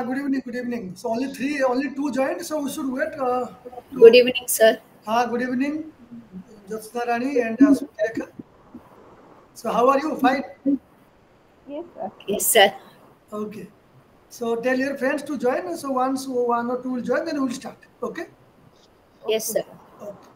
Good evening. Good evening. So only two joined. So we should wait Good to. evening, sir. Good evening, Jyotsna Rani and Smriti Rekha. So how are you? Fine. Yes, sir. Yes, sir. Okay. So tell your friends to join. So once one or two will join, then we'll start. Okay. Yes, Okay, sir. sir. Okay.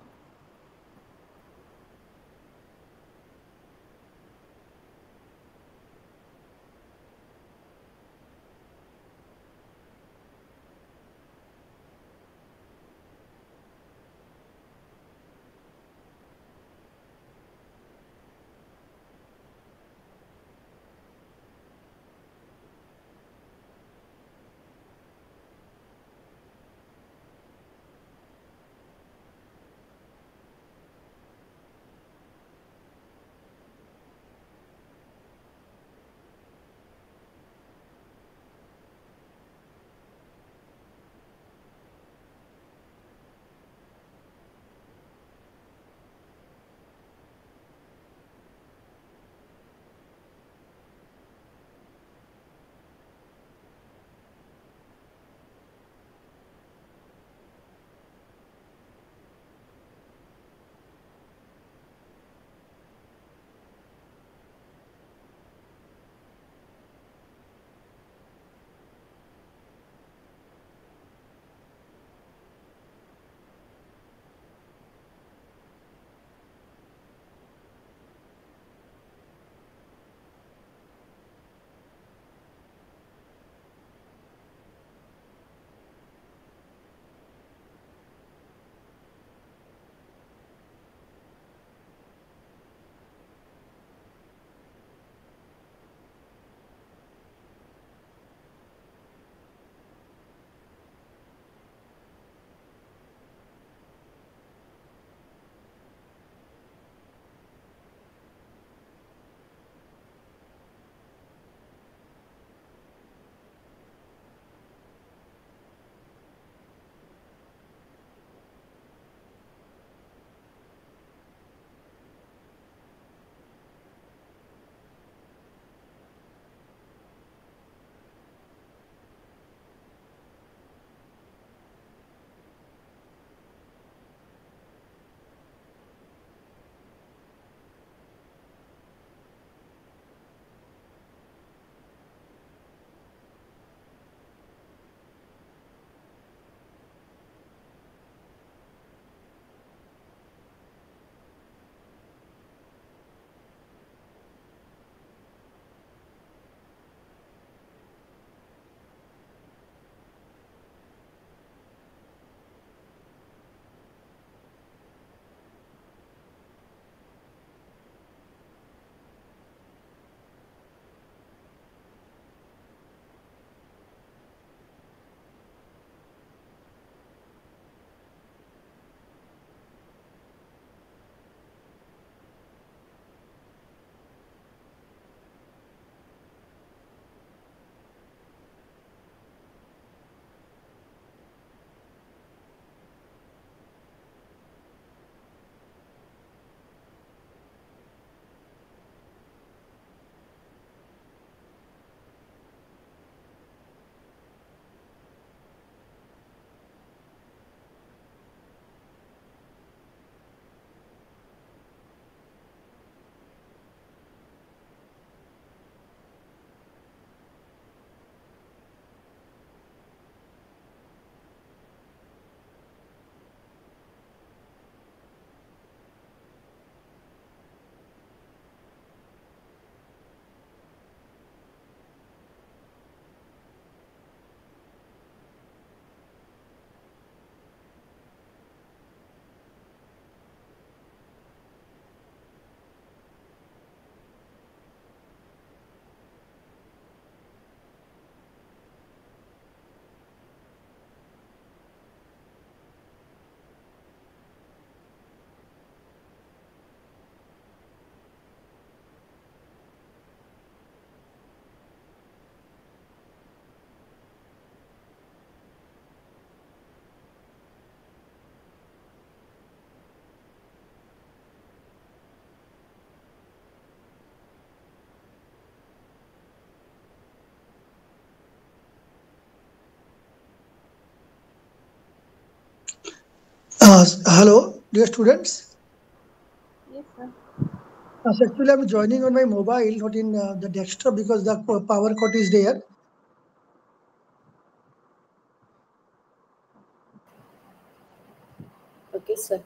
Hello, dear students. Yes, sir. So actually, I'm joining on my mobile, not in the desktop because the power cut is there. Okay, sir.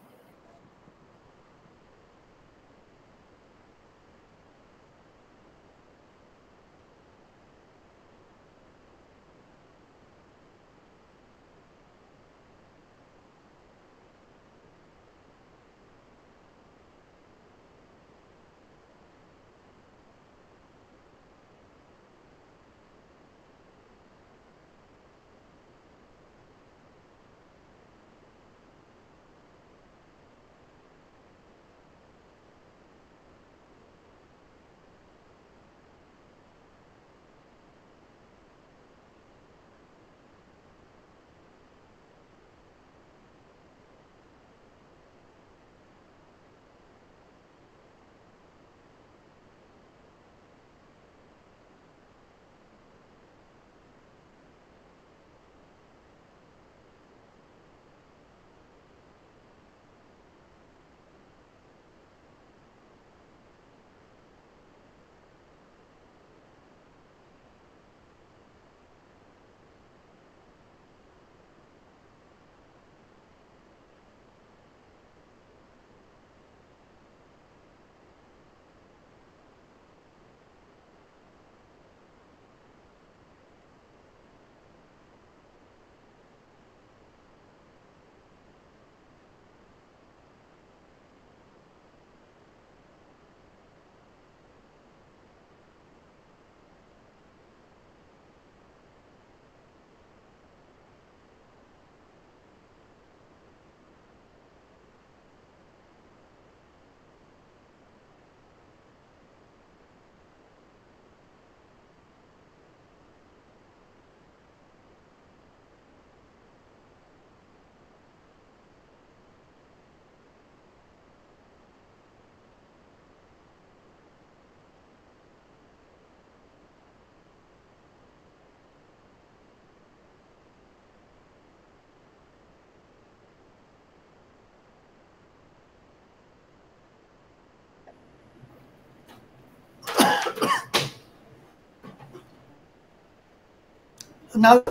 Now,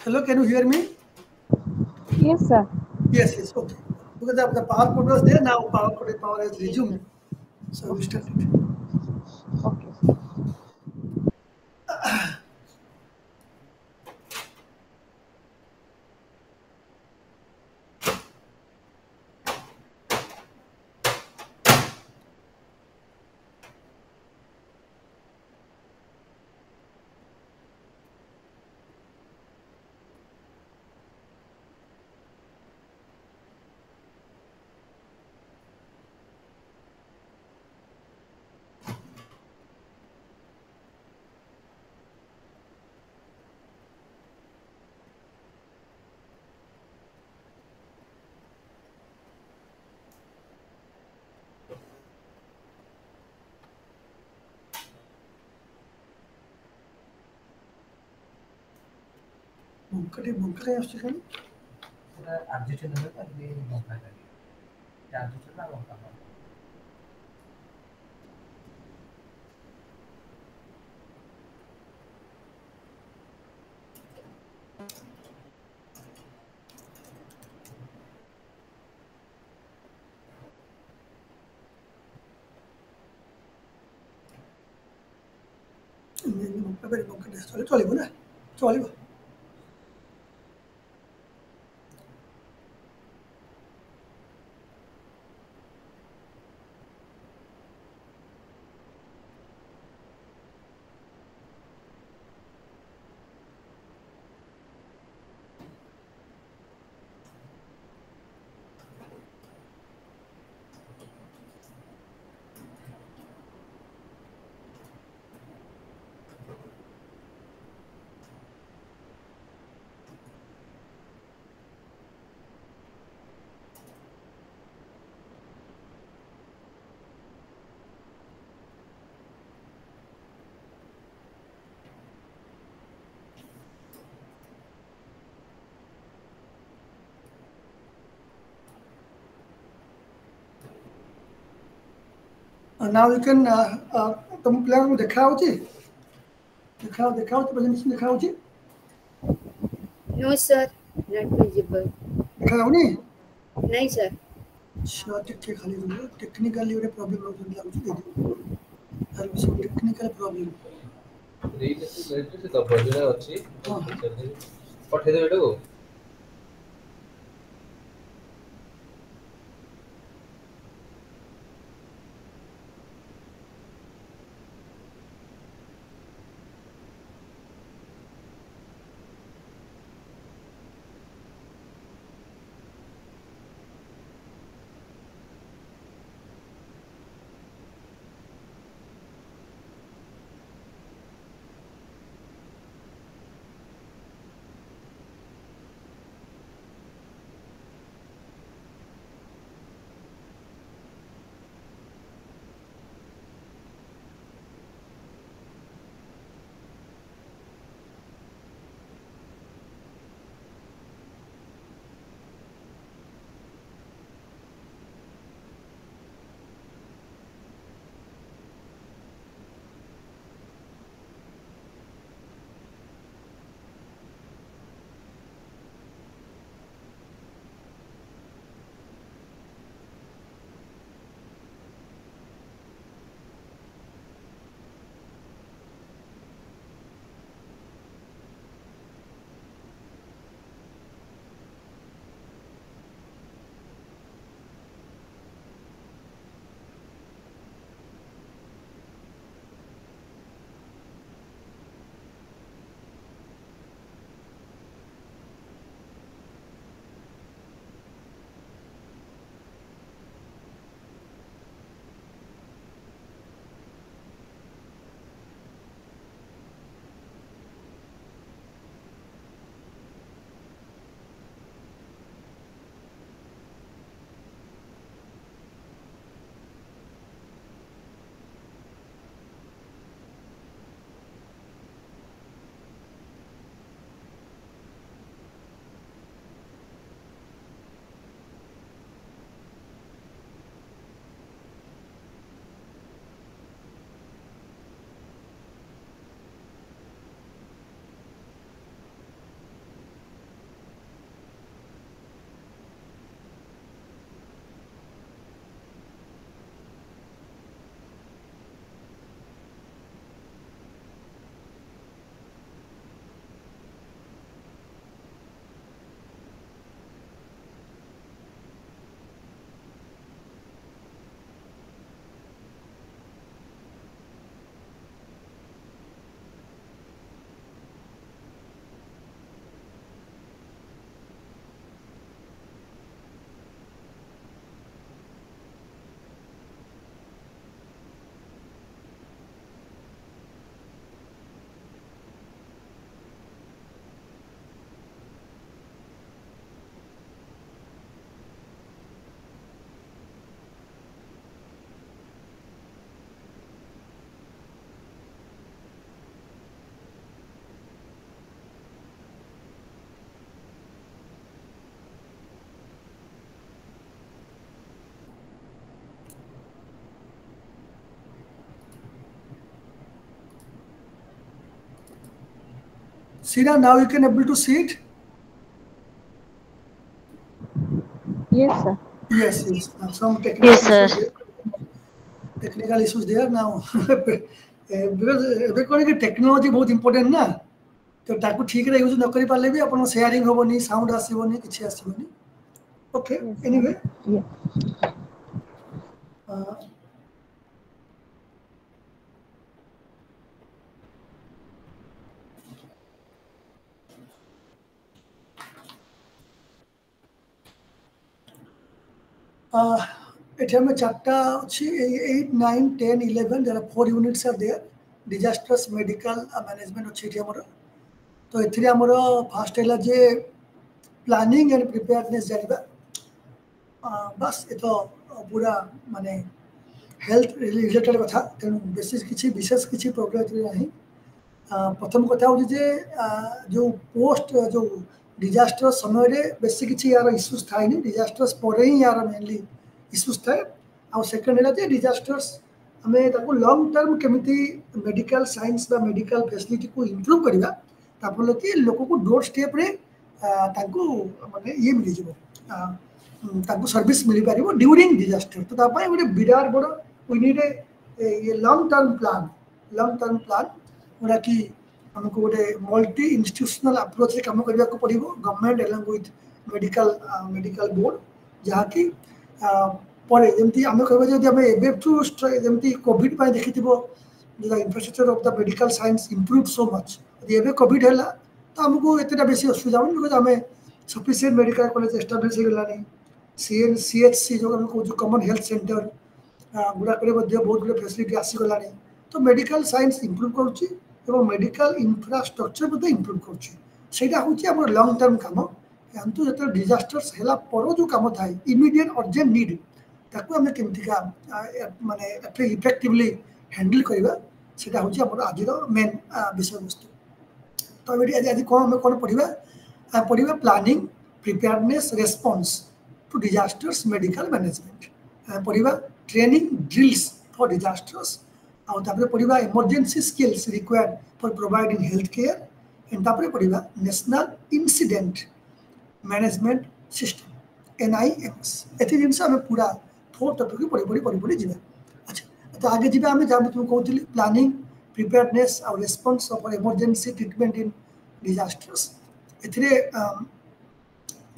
hello, can you hear me? Yes, sir. Yes, okay. Because the power cut was there, now power has resumed. So we started. Okay. মুখটাই আসছে কেন? ମୁଖଟା ଚଳିବ ନା? ଚଳିବ। Now you can तुम पिला को देखा होची देखा होची प्रेजेंटेशन देखा होची No, sir. Not visible. देखा होनी नहीं, sir. अच्छा टिके खाली दो टेक्निकली ଗୋଟେ प्रॉब्लम होची लाଗୁଛି दे दो तार सब टेक्निकल प्रॉब्लम रीड से दबो जेड़ा अछि हां पठे दे बेटा को Sina, now you can able to see it? Yes, sir. Yes, yes. Now some technical Yes, sir. issues there. Technical issues there now. Because because technology बहुत important ना तो ताकू ठीक रे यूज न करी पाले भी अपन शेयरिंग होबनी साउंड आसीबनी किछि आसीबनी okay Yes, sir. Anyway Yeah. एठी हम चारटा अछि 8 9 10 11 there are 4 units are there disasters medical management अछि एठी हमर तो एथिरे हमर फास्ट हैला जे प्लानिंग एंड प्रिपेयरनेस जानिबा बस ए तो पूरा माने हेल्थ रिलेटेड कथा तेणु बेसिस किछि विशेष किछि प्रोग्रेस नाही प्रथम कथा हो जे जो पोस्ट जो डिजास्टर समय रे बेसिक किछि यार इश्यूज थाइनी डिजास्टर्स परे ही यार मेनली इश्यूज थाए आ सेकंड हैला जे डिजास्टर्स आमे ताको लॉन्ग टर्म केमिति मेडिकल साइंस बा मेडिकल फैसिलिटी को इंप्रूव करिवा तापर कि लोक को डोर स्टेप रे ताको माने ये मिल जिवो ताको सर्विस मिल पारिबो ड्यूरिंग डिजास्टर तो ता पय गोटे बिराट बड़ वी नीड ये लॉन्ग टर्म प्लान गोटा कि हमको गोटे मल्टी इंस्टीट्यूशनल अप्रोच रे काम करबा को पड़िबो government along with medical board जहा कि परे जमती आम कहबा जदि आम एबेठू जमती कोविड पाई देखिथिबो the infrastructure of the medical science improve so much यदि एबे कोविड हैला तो हमको एतटा बेसी असुविधा होनी बिकॉज आम सफिशिएंट मेडिकल कॉलेज एस्टाब्लिश हो गलानी सीएचसी जो हम कहूँ कॉमन हेल्थ सेंटर गुड़ाक बहुत गुड फैसिलिटी आसीगलानी तो मेडिकल साइंस इंप्रूव करुच्ची एवं मेडिकल इंफ्रास्ट्रक्चर इंप्रूव करुच्चा हूँ लॉन्ग टर्म कम किंतु जो डिजास्टर्स है पर जो कम थाए इमिडिएट अर्जेंट नीड ताकू आम केमतिका माने इफेक्टिवली हैंडल करवा सेटा हूँ आम आज मेन विषय वस्तु तो ये आज कौन पढ़ा पढ़ा planning preparedness response to disasters medical management पढ़ा ट्रेनिंग ड्रिल्स फॉर डिजास्टर्स आउे पढ़ा emergency skills required for providing health care and पढ़ा national incident management system NIMS एति जिनस आम पूरा 4 टॉपिक पढ़ी जा अच्छा तो आगे जी आम जहाँ तुम कहती प्लानिंग प्रिपेयरनेस और response of emergency treatment in disasters एथिरे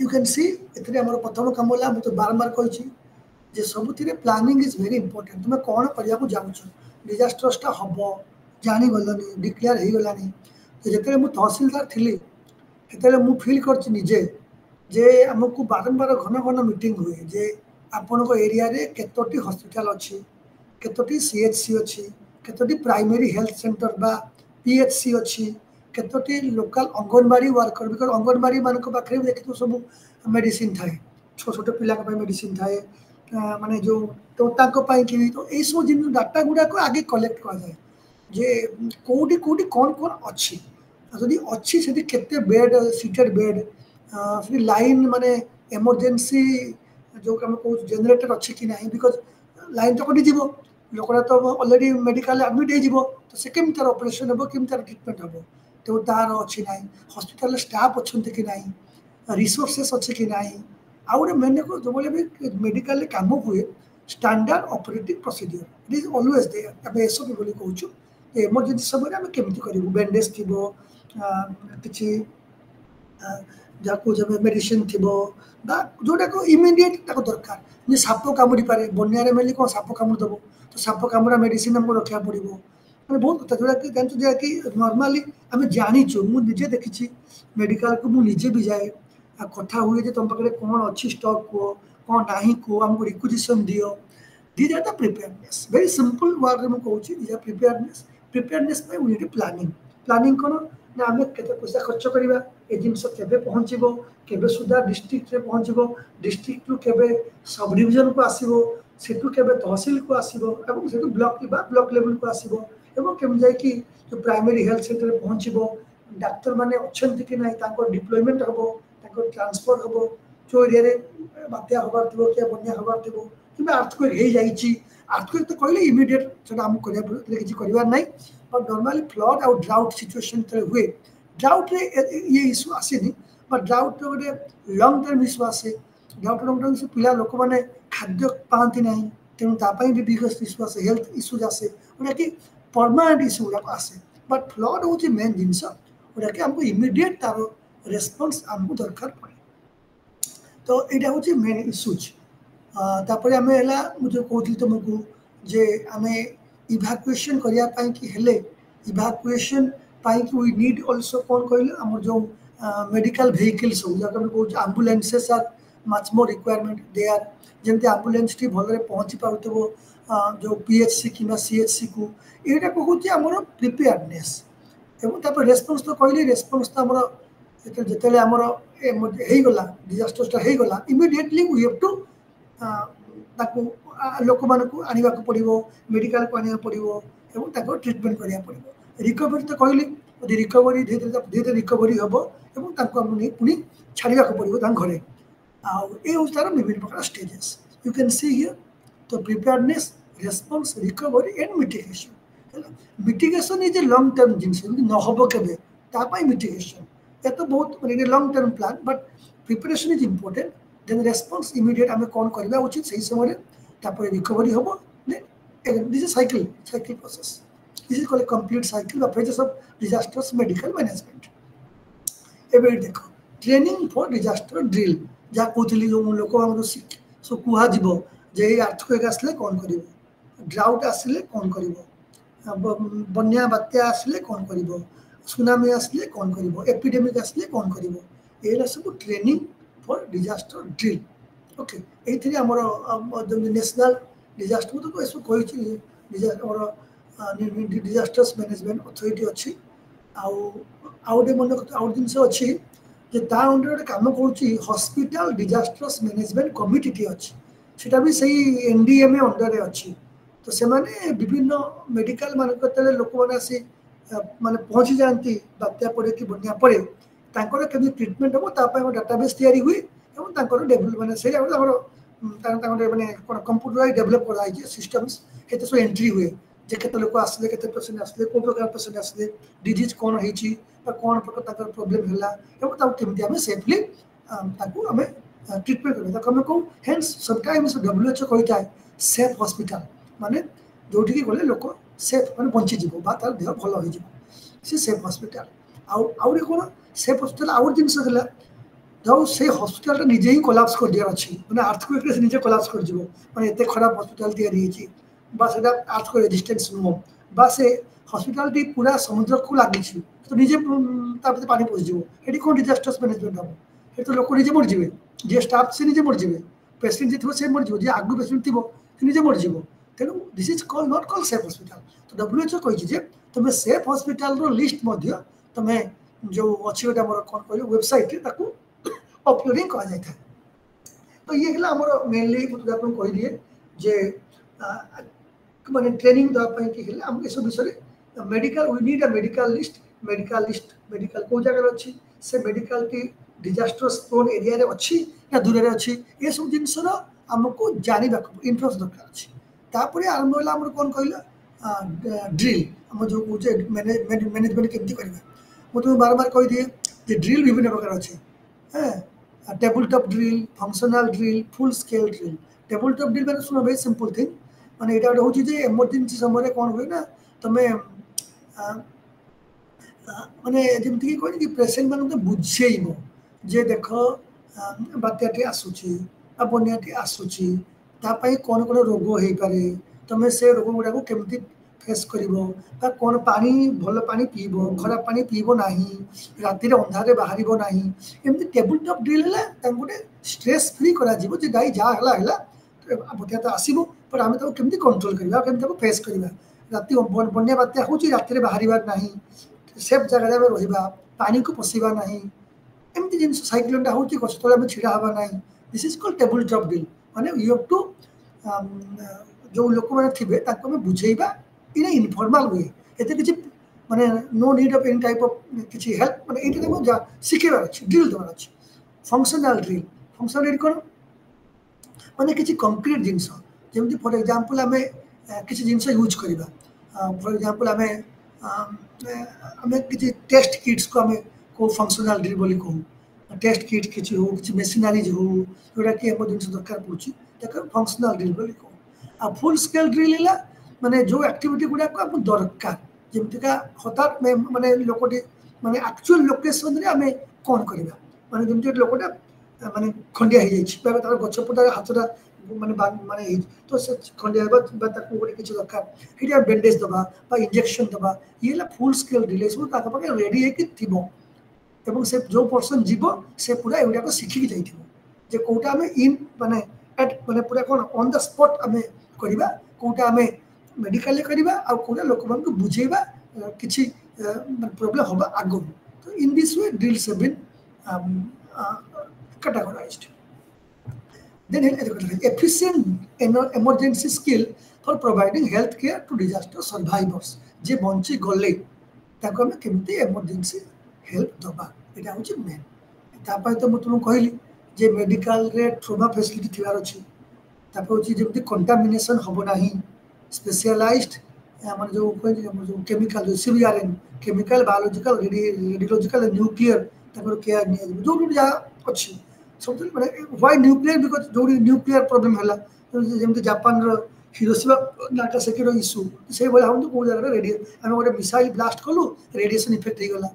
यू कैन सी एथिरे हमर प्रथम काम होला हम तो बारंबार कहि जे सबुथिरे प्लानिंग इज वेरी इंपोर्टेंट तुम कौन करिया को जाउछ डिजास्टर्सटा हबो जानी गलनी डिक्लेयर हे गलानी तो जेते मु तहसीलदार थिली हेतले मु फील करछि निजे जे हमकु बारंबार घन घन मीटिंग हुए जे आपन को एरिया रे केतोटी हॉस्पिटल अछि केतोटी CHC अछि केतोटी प्राइमरी हेल्थ सेंटर बा PHC अछि केतोटी local anganwadi worker because anganwadi मान को पाखरे देखितो सब मेडिसिन थाए छोट छोट पिला के मेडिसिन थाए माने जो तो ताको पाई कि तो ए सब जिन डाटा गुडा को आगे कलेक्ट कर जाए जे कोडी कोडी कोन कोन अछि जदि अछि सेति केते बेड सीटेड बेड फिर लाइन माने इमरजेंसी जो हम कहू जनरेटर अच्छी कि नहीं बिकॉज लाइन तो कटि जीवो लोकरा तो ऑलरेडी मेडिकल एडमिट हो जीवो तो से केम तार ऑपरेशन हो केम तार ट्रीटमेंट हो तो तार अच्छी ना हॉस्पिटल स्टाफ अच्छा कि ना रिसोर्सेस अच्छे कि ना आउ गोटे मेन जो बोले भी मेडिकल काम हुए standard operating procedure it is always there अब एसओपी बोली कहूँ इमरजेंसी समय आम केमती करूँ बैंडेज थी किसी जहाँ मेडिसिन थी जोटा को इमिडिएट दरकार जे साप कामुड़ी पारे बनिया मेली कौन साप कामुड़ दब तो साप कामुड़ा मेडिसिन हमको रखा पड़ो मैंने बहुत कथा जोड़ा कि जानते जहाँ कि नॉर्मली आम जाचु मुझे देखी मेडिकल को मुझे भी जाए कथा हुए तुम पाखे कौन अच्छी स्टॉक को कौन ना को आमको रिक्विजिशन दियो these are the preparedness very simple word में कहूँ these are preparedness we need planning कौन ना आम केते पैसा खर्च करवा ए जिनस केबे पहुँचबो केबे सुधा डिस्ट्रिक्ट रे पहुँचबो डिस्ट्रिक्ट रु केबे सब डिवीजन को आसीबो सेटू केबे तहसील को आसीबो एवं सेटू ब्लॉक लेवल को आसीबो एवं केम जाय कि जो प्राइमरी हेल्थ सेंटर रे पहुँचबो डाक्टर माने अछंती कि नै ताको डिप्लॉयमेंट हबो ताको ट्रांसफर हबो जो एरिया रे बात्या हबार थिबो के बन्या हबार थिबो किबा अर्थक्वेक हे जाईची अर्थक्वेक तो कहले इमीडिएट सेटा हम करिया पड़े किछि करिवार नै बट नॉर्मली फ्लड और ड्राउट सिचुएशन तले हुए ड्राउट रे ये इश्यू आसेनी बट ड्राउट रे गोटे लॉन्ग टर्म इश्यू आसे ड्राउट लॉन्ग टर्म इश्यू पिला लोक माने खाद्य पाती ना तेणु तापाई भी बिगेस्ट इश्यू आसे हेल्थ इश्यूज आसे गोटा कि परमानेंट इश्यू गुड़ाक आसे बट फ्लड हूँ मेन जिनस गोटा कि आमको इमिडिएट तार रेस्पॉन्स आमको दरकार पड़े तो यहाँ हूँ मेन इश्यूज तापर आम है मुझे कहती तुमको जे आम इभाकुएशन करने कि हेले इभाकुएशन वी नीड ऑल्सो कौन कहले आम जो मेडिकल व्हीकल्स हो जहाँ कह ambulances are much more requirement they are जमी आम्बुलेंस टी भल पहुँची पार्थो जो PHC कि CHC को यहाँ कहूँ आमर प्रिपेयरनेस और रेस्पॉन्स तो कहली रेस्पॉन्स तो आमर जिते आमर होगला डिजास्टर्सटा होगला इमिडिएटली वी हैव टू लोक मानक आने पड़ो मेडिकल को आने पड़ो और ट्रिटमेंट करा पड़ो रिकवरी तो कहली रिकवरी धीरे धीरे रिकवरी हम और पुणी छाड़ा पड़ो घरे आउ ये तार विभिन्न प्रकार stages you can see here तो preparedness response, recovery and mitigation. Mitigation is a long term जिनसे न होबो केबे तापाई mitigation ये तो बहुत माने long term plan but preparation is important. Then response immediate आमे कोन करबा उचित सही समय तापर recovery होबो. Then again this is cycle process. This is called a complete cycle of phases of disasters medical management. एबे देखो ट्रेनिंग फॉर डिजास्टर ड्रिल जा कोथिली जो लोक हमरो सो कुहा जीवो जे अर्थक्वेक आसले कोन करिवो ड्राउट आसले कोन करिवो बन्या बात्या आसले कोन करिवो सुनामी आसले कोन करिवो एपिडेमिक आसले कोन करिवो एला सब training for disaster drill. Okay एथि हमरो नेशनल डिजास्टर तो एसो कोइ डिजास्टर्स मैनेजमेंट अथॉरिटी अछि आउटे मन आउट जिनस अछि जे ता अंडर गोटे काम करूची hospital disasters management committee T अछि सेटा भी सही एनडीएमए अंडर रे अछि. तो से माने विभिन्न मेडिकल मान कतले लोक माने आसी माने पहुंची जानती बात्या पड़े कि बन्या पड़े तांकर केबी ट्रीटमेंट हो ता पय डाटाबेस तयारी हुई एवं तांकर डेवलप माने से हमर तांकर माने कोन कंप्यूटराइज डेवलप कराई जे सिस्टम्स केते सो एंट्री हुए जे केते लोक आसले केते पेशेंट आसले को प्रकार पेशेंट आसले डिजीज कोन होईची कौन प्रकार तक प्रॉब्लम है केमती आम सेफली आम ट्रिटमेंट करें कौ हेन्स समटाइम्स WHO कही था सेफ हॉस्पिटल माने जोठी गले लोक सेफ माने बंचीज तार देह भल हो सेफ हॉस्पिटल आउे कौन सेफ हॉस्पिटल आउट जिन जो से हॉस्पिटल निजे ही कोलाप्स कर दिया अच्छी मैंने अर्थक्वेक निजे कोलाप्स कर माने एते खराब हॉस्पिटल तैयारी अर्थक्वेक रेजिस्टेंस नुह बा से हॉस्पिटल टी पूरा समुद्र को लगी तो निजे पानी पशिजी ये कौन डिजास्टर्स मैनेजमेंट हम ये तो लोक निजे मरजे जी स्टाफ से निजे मरजे पेसेंट जी थी मरज जी आगु पेसेंट थी निजे मरज तेणु this is call not call safe hospital. तो WHO कही तुम सेफ हॉस्पिटल लिस्ट तुम जो अच्छी गोटे आम कौन कह वेबसाइट अपलोडिंग कर. तो ये मेनली मुझे आप कह दिए जे माने ट्रेनिंग देवाई कि ये सब विषय medical we need a medical list medical को जगह अच्छी से मेडिकल की डिजास्टर प्रोन एरिया रे अच्छी या दूर रे अच्छी ये सब जिनसर आमको जानवा इन्फॉर्मेशन दरकार अच्छी तापर आरंभ है आम कौन कहला ड्रिल आम जो कहे मैनेजमेंट केमती करवा मुझे तुम्हें बार बार कही दिए जे ड्रिल विभिन्न प्रकार अच्छे table top drill functional drill full scale drill. Table top drill मैंने सुना वेरी सिंपल थिंग माने यहाँ गोटे हूँ एमरजेंसी समय कौन हुए ना तुम्हें माने जमती कह कि पेसेंट मान बुझेब जे देख बात्याटी आसूची बन्याटी आसूची कौन कौन रोग हो पारे तुम से रोग गुड़ा को केमती फेस कर कौन पानी भल पानी पीब खराब पानी पीब ना राति अंधारे बाहर ना एमती टेबल टॉप ड्रिल है गोटे स्ट्रेस फ्री कर गाई जहाँ बत्या तो आसो पर आम केमती कंट्रोल करवा केमती फेस करवा राति बन्या बात्या हो राति बाहर ना सेफ जगह रहा पानी को पशिबा ना एमती जिन साइक्लोनटा हो गछ तले छिड़ा हवा ना this is called table top drill माने यू हैव टू जो लोक मैंने थे बुझेबा इन इनफॉर्मल वे एते किसी माने no need of any type of किसी हेल्प माने एटा शिखेबार अच्छे ड्रिल देवार अच्छे. फंक्शनल ड्रिल कौन माने किसी कंक्रीट जिनस जमी फॉर एग्जांपल आम किसी जिनस यूज करवा फॉर एग्जांपल आम किसी टेस्ट किट्स को आम को फंक्शनल ड्रिल बोली कहूँ टेस्ट किट किसी हो कि मेसिनारीज हो जोटा कि आम जिन दरकार पड़ी फंक्शनल ड्रिल बोली कहूँ. आ फुल स्केल ड्रिल है माने जो एक्टिविटी गुड़ा को दरकार जमीका हठात माने लोकटी माने एक्चुअल लोकेशन रे आम कौन करवा माने जमी लोकटा माने खंडिया हो जाए गछपटा हाथटा माने माने तो से खंडिया गोटे किसी दरकार ये बैंडेज दबा इंजेक्शन दबा ये फुल स्केल ड्रिल सब पाखे रेडी हो से जो पर्सन जीव से पूरा एगुड़ा को शिखिकी जाइए कौटा आम इन माने एट माने पूरा कौन ऑन द स्पॉट आम करवा कौटा आम मेडिकल करवा आउटा लोक मान बुझेबा किसी प्रॉब्लम होगा आगु. तो in this way drills have been categorized. Then efficient emergency skill for providing health care to disaster survivors J bunchy गले ताको हम केमती इमरजेंसी हेल्प दबा एटा होची मेन. तापय तो मु तुम कहली जे मेडिकल रे ट्रोमा फैसिलिटी थिवार अछि तापय होची जेमती कंटामिनेशन होबो नाही स्पेशलाइज्ड आम जो जो केमिकल जो CBRN chemical biological radiological nuclear care नि जो जहाँ अच्छी सब मैंने व्हाई न्यूक्लियर बिकज जो न्यूक्लियर प्रोब्लेम है जमी जापान हिरोशिमा नागासाकी इश्यू से भाई हम कौ जगह रेडियो आम गोटे मिसाइल ब्लास्ट कलु रेडिएशन इफेक्ट हो गला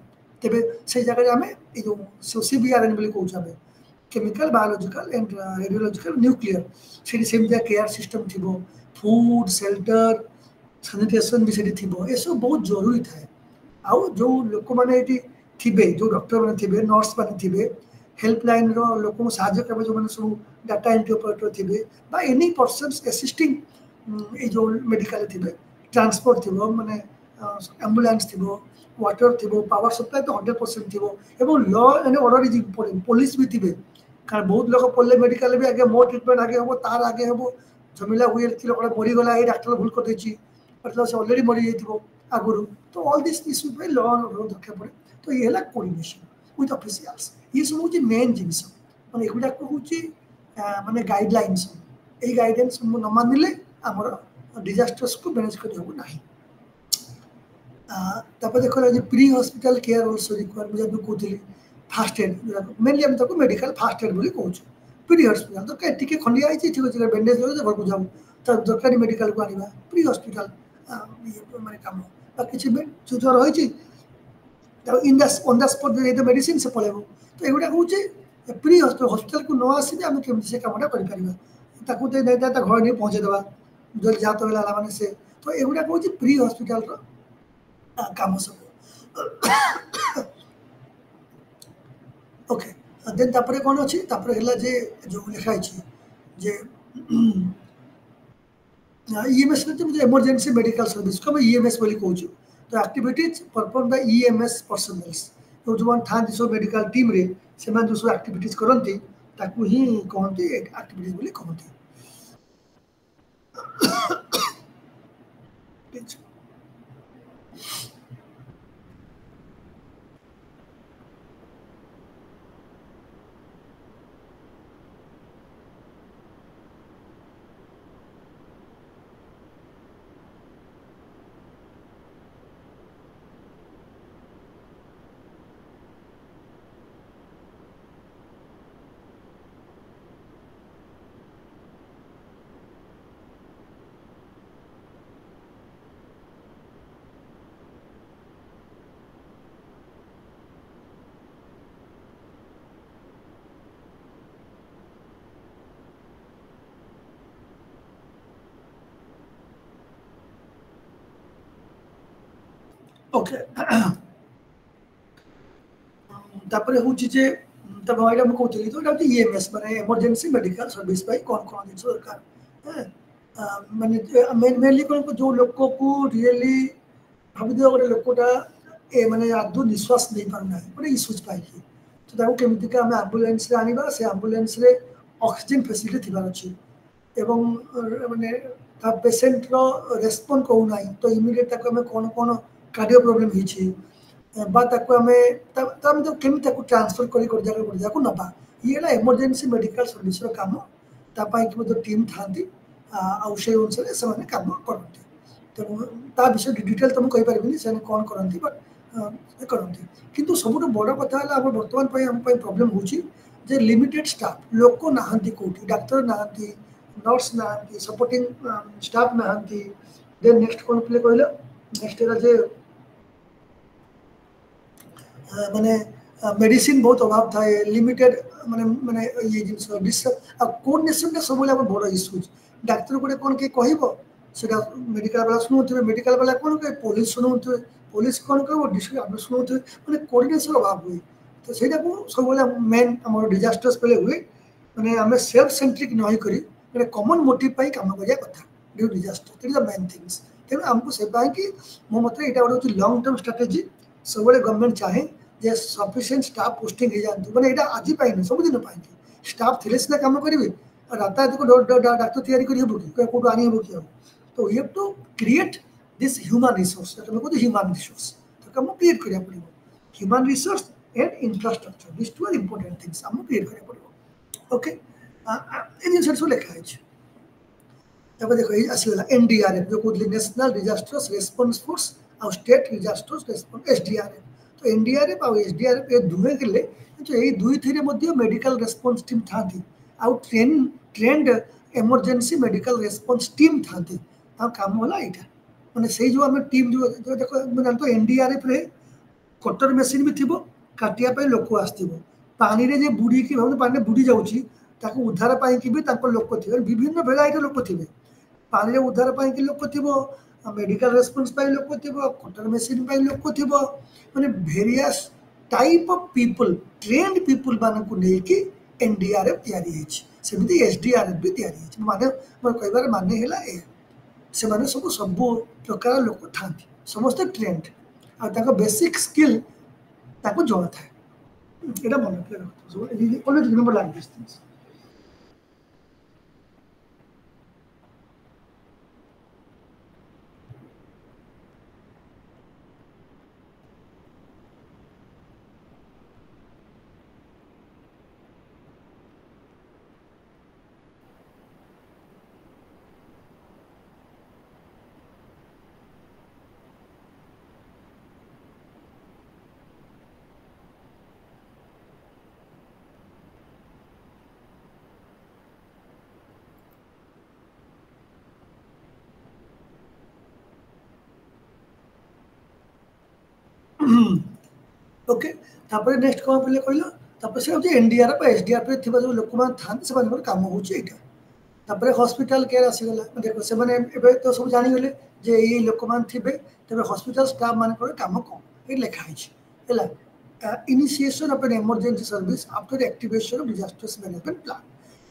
तेरे से जगह आम जो सीबीआरएन कौन chemical biological and radiological nuclear से केयर सिस्टम थी फूड सेल्टर सैनिटेशन भी थी ये सब बहुत जरूरी थाए आउ जो लोक मैंने थे जो डॉक्टर मैंने थे नर्स मैंने थे हेल्पलाइन लोक साहय करेंगे जो मैंने सब डाटा एंट्री ऑपरेटर थे एनी पर्सन एसिस्टिंग ये जो मेडिकल थे ट्रांसपोर्ट थी माने एम्बुलेंस थी वाटर थी पावर सप्लाई तो 100% थी law and order is important police भी थे कारण बहुत लोग पढ़ले मेडिकल भी आगे मो ट्रिटमेंट आगे हम तार आगे हम झमेला हुए लोक मरीगला ये डाक्टर भूल करदे मतलब से अलरेडी मरी जाइए आगुरी तो ऑल दिस इश्यू पे लॉ एंड ऑर्डर दरकार पड़े तो ये है कोऑर्डिनेशन विथ ऑफिशियल्स ये सब हूँ मेन जिनस मैंने एगुड़ाक हूँ माने गाइडलाइंस ये गाइडेंस न मानिले आमर डिजास्टर्स को मैनेज कर देख pre hospital care also require मुझे कहती फास्ट एड मेनली आम तक मेडिकल फास्ट एड कहूँ प्री हॉस्पिटल तो टी खंडिया ठीक अच्छे बैंडेज लगे घर को जाऊँ दरकारी मेडिकल को आना प्री हॉस्पिटल माने कम किसी जो ज्वर होती इन ऑन द स्पॉट जो मेडिसिन से पलैब तो एगुड़ा हूँ प्री हॉस्पिटल को न आसने आम केमी से कमटा कर घर नहीं पहुँचेदेवा जल्दी जहाँ तो मैंने से तो एगुड़ा हूँ प्री हॉस्पिटल काम सब ओके देन तापर कौन अच्छी है जो लिखाई जे ईएमएस मुझे इमरजेंसी मेडिकल सर्विस को ईएमएस बोली कहूँ तो activities perform by EMS personnels तो जो था सब मेडिकल टीम रे से जो सब एक्टिविटीज करती ही कहते एक्टिविटीज बोली कहते ओके तापर हूँ जे तब यहाँ मुझे कहती तो ईएमएस माने इमरजेंसी मेडिकल सर्विस कौन कौन जिन दरकार माने मेनली कौन जो लोक को रियली भाव दिया गोटे लोकटा ए माने आदौ निश्वास नहीं पारना गोटे इश्यूज पाई तो केमिका आम आम्बुलेंस आने से आम्बुलेंस ऑक्सीजन फैसिलिटी थी अच्छी माने पेसेंट रेस्पॉन्ड कहूना तो इमिडिएट कौन कौन कार्डियो प्रोब्लेम होमें केमी ट्रांसफर कर जगह नवा ये इमरजेंसी मेडिकल सर्विस काम ताकि टीम था से अनुसार से कम करते तेणु ता विषय डिटेल तो मुझे कहीपरि से कौन करती बट करती किंतु सब बड़ कथा है बर्तमान आम प्रोब्लेम हो लिमिटेड स्टाफ लोक ना कौटी डाक्तर ना नर्स ना सपोर्टिंग स्टाफ ना देन नेक्स्ट कौन पे कहल नेक्स्ट है माने मेडिसिन बहुत अभाव था लिमिटेड माने माने ये जिन कोऑर्डिनेशन सब बड़ इश्यूज डाक्तर गोटे कौन के कहबा मेडिकल वाला शुणुवे मेडिकल वाला कौन कहे पुलिस शुणुवे पुलिस कौन कह डिस्ट्रिक्ट शुणुवे मैंने कोऑर्डिनेशन अभाव हुए तो सहीटा सब मेन आम डिजास्टर्स पहले हुए मैंने आम सेल्फ सेंट्रिक नहीं करी गोटे कमन मोटिव कम करा कथा due disaster it the main things तेणु आमको से कि मो मत यहाँ गोटे लॉन्ग टर्म स्ट्राटेजी सब गवर्नमेंट चाहे जे सफिशिएंट स्टाफ पोस्टिंग हो जातु मैंने यहाँ आज पाई सबुदिन पाई स्टाफ थे सीना कम करेंगे रातारात को डाक्तर तैयारी करहब कि कौटू आनी हम कि तो we have to create this human resource कहते ह्यूमन रिसोर्स तो आम क्रिएट करा पड़ो human resource and infrastructure this two are important things आम क्रिएट करा पड़ो ओके ये जिन सब लिखाई तापर देखो ये आसीगला एनडीआरएफ जो कहते नेशनल डिजास्टर्स रेस्पॉन्स फोर्स और स्टेट डिजास्टर्स रेस्पॉन्स एसडीआरएफ तो एनडीआरएफ और एसडीआरएफ ये दुहे के जो यही दुई थी मेडिकल रेस्पॉन्स टीम था आउ trend emergency medical response team था काम होला यहाँ माने से जो आम टीम जो देखो जानते एनडीआरएफ रे कटर मेसीन भी थी काटिया लोक आसो पानी रे जे बुड़ी की भाव पानी बुड़ी जाऊँगी ताको उद्धार पाई भी लोक थे विभिन्न भेराइटी लोक थे पानी रे उद्धार पाई लोक थी मेडिकल रेस्पॉन्स पाई लोक थी कटर मेसीन पाई लोक थी माने various type of people trend people मानक लेकिन एनडीआरएफ तैयारी सेमती एसडीआरएफ भी तैयारी माने मोर कहबार माने हैला ए से माने सब प्रकार लोक था समस्त ट्रेंड आ बेसिक स्किल ताको जଣା था एटा मन रखो always remember like this things okay तापर नेक्स्ट कौन पहले कहल तापर से होची एनडीआरएफ एसडीआरएफ थिबा जो लोक मान थान से मानकर काम होची एटा तापर हॉस्पिटल केयर आसीगला देखो से माने एबे तो सब जानि गेले जे ये लोक मान थिबे तबे हॉस्पिटल स्टाफ मानकर काम कोन ए लिखा है हैला initiation of an emergency service after activation of disasters management plan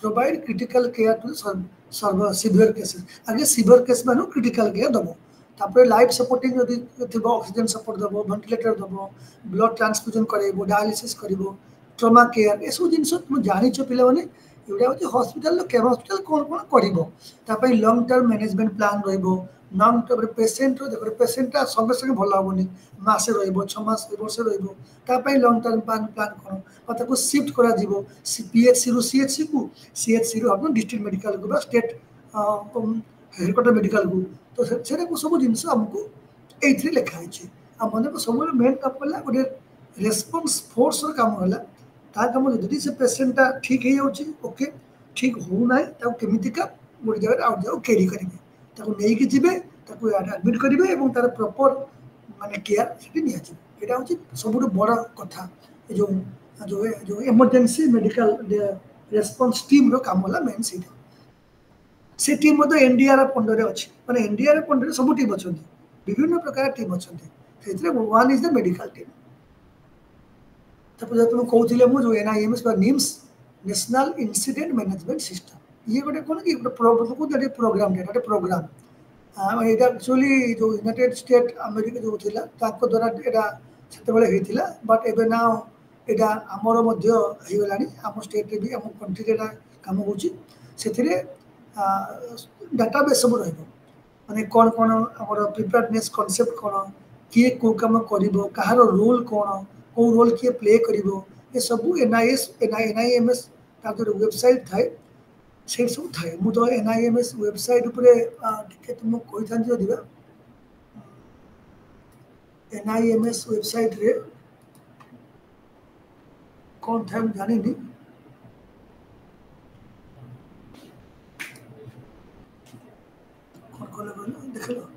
provide critical care to serve severe cases आगे सीवियर केस मानो क्रिटिकल केयर दबो तापर लाइफ सपोर्टिंग यदि थिबो ऑक्सीजन सपोर्ट दबो वेंटिलेटर दबो ब्लड ट्रांसफ्यूजन करबो डायलिसिस करबो ट्रमा केयर ए सब जिंस तुम जानिछ पिले माने एवडा होती हॉस्पिटल के हॉस्पिटल कोन कोन करबो तापय लॉन्ग टर्म मैनेजमेंट प्लान रहबो लॉन्ग टर्म पेशेंट रो देखो पेशेंट ता संगे संगे भल होबनी मासे रहबो 6 मास वर्ष रहबो तापय लॉन्ग टर्म प्लान करो और ताको शिफ्ट करा जीवो पीएचसी रो सीएचसी को सीएचसी रो अपन डिस्ट्रिक्ट मेडिकल को स्टेट हेडक्वार्टर मेडिकल को तो से सब जिनस आमको ये लिखा है मन को सब मेन काम कला गोटे रेस्पॉन्स फोर्स काम है काम जदि से पेसेंटा ठीक हो ओके ठीक हो ना केमिका गोटे जगह आउट जगह कैरी करेंगे नहीं जी एडमिट करेंगे और तार प्रॉपर माने केयर से यहाँ हूँ सब बड़ कथा जो जो जो इमरजेंसी मेडिकल रेस्पॉन्स टीम रो काम है मेन से से टीम एनडीआरएफ अंडर अच्छी माने एनडीआरएफ अंडर सब टीम अच्छा विभिन्न प्रकार टीम अच्छा one is the medical team तापर तुम कहते जो NIMS NIMS national incident management system ये गोटे कौन कि गोटे प्रोग्राम गोटे प्रोग्राम ये एक्चुअली जो यूनाइटेड स्टेट अमेरिका जो द्वारा यहाँ से बट एबे ना यहाँ आमर आम स्टेट भी आम कंट्री काम हो डाटाबेस सब रही कौन कौन आम प्रिपेयरनेस कॉन्सेप्ट कौन किए कौ कम कर कहार रोल कौन कौ रोल किए प्ले कर ये सब एनआईएमएस जो वेबसाइट थाए से सब थाए मु तो एनआईएमएस वेबसाइट तुम कही था जदि एनआईएमएस वेबसाइट रे कौन था जानी देख लो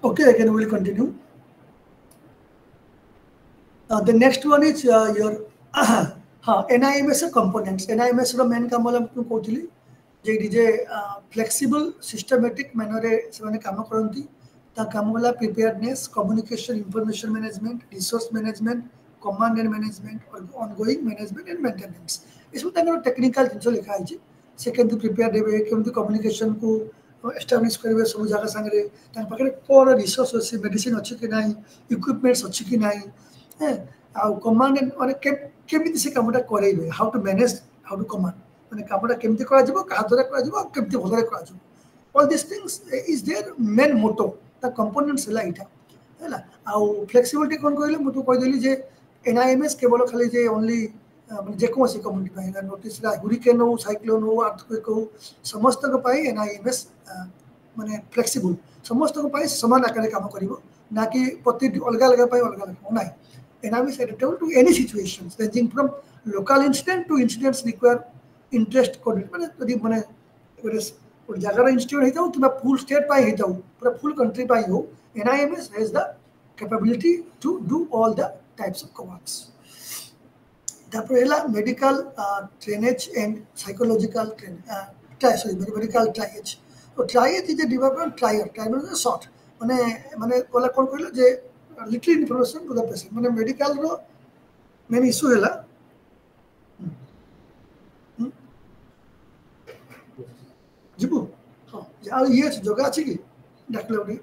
Okay, again we will continue. The next one is your NIMS components. NIMS ର main କାମ ହେଲା ମୁଁ କହୁଥିଲି ଯେ ଏଠି ଯେ flexible systematic manner ରେ ସେମାନେ କାମ କରନ୍ତି ତା କାମ ହେଲା preparedness, communication, information management, resource management, command and management, ongoing management and maintenance. ଏସବୁ ତାଙ୍କର ଟେକ୍ନିକାଲ ଜିନିଷ ଲେଖା ହେଇଛି ସେ କେମିତି ପ୍ରିପେୟାର ହେବେ କେମିତି କମ୍ୟୁନିକେସନ୍ କୁ ଏଷ୍ଟାବ୍ଲିଶ କରିବେ ସବୁ ଜାଗା ସାଙ୍ଗରେ ତାଙ୍କ ପାଖରେ କ'ଣ ରିସୋର୍ସ ଅଛି ମେଡିସିନ ଅଛି କି ନାହିଁ ଇକ୍ୱିପମେଣ୍ଟସ୍ ଅଛି କି ନାହିଁ ଆଉ କମାଣ୍ଡ ମାନେ କେମିତି ସେ କାମଟା କରେଇବେ how to manage how to command ମାନେ କାମଟା କେମିତି କରାଯିବ କାହା ଦ୍ୱାରା କରାଯିବ ଆଉ କେମିତି ଭଲରେ କରାଯିବ all this things is there main motto ତା କମ୍ପୋନେଣ୍ଟସ୍ ହେଲା ଏଇଟା ହେଲା ଆଉ ଫ୍ଲେକ୍ସିବିଲିଟି କ'ଣ କହିଲେ ମୁଁ ତ କହିଦେଲି ଯେ NIMS କେବଳ ଖାଲି ଯେ ଓନ୍ଲି ମାନେ ଯେକୌଣସି କମ୍ୟୁନିଟି ପାଇଁ ନୋଟିସ୍ ହୁରିକେନ୍ ହଉ ସାଇକ୍ଲୋନ୍ ହଉ ଆର୍ଥକ୍ୱେକ୍ ହଉ ସମସ୍ତଙ୍କ ପାଇଁ NIMS ମାନେ ଫ୍ଲେକ୍ସିବୁଲ୍ ସମସ୍ତଙ୍କ ପାଇଁ ସମାନ ଆକାରରେ କାମ କରିବ ନା କି ପ୍ରତି ଅଲଗା ଅଲଗା ପାଇଁ ଅଲଗା ଅଲଗା ନାହିଁ NIMS is adaptable to any situations ranging from local incident to incidents require interest coordinate ମାନେ ଯଦି ମାନେ ଗୋଟେ ଜାଗାର ଇନଷ୍ଟିଟ୍ୟୁଟ୍ ହେଇଥାଉ କିମ୍ବା ଫୁଲ୍ ଷ୍ଟେଟ୍ ପାଇଁ ହେଇଥାଉ ପୁରା ଫୁଲ୍ କଣ୍ଟ୍ରି ପାଇଁ ହଉ NIMS has the capability to do all the types of commands. তারপরে ହେଲା মেডিকাল ট্রেনেজ এন্ড সাইকোলজিক্যাল মেডিকাল ট্রাইএজ তো ট্রাইএজ ইজ এ ডিপার্টমেন্ট ট্রায়ার মানে সর্ট মানে মানে গলা কোন কইলো যে little information to the patient মানে মেডিকাল रो মেন ইস্যু ହେଲା ଯିବୁ ହଁ ଆଉ ଇଏ ଯୋଗା ଅଛି କି ଡାକିଲେ ଗୋଟେ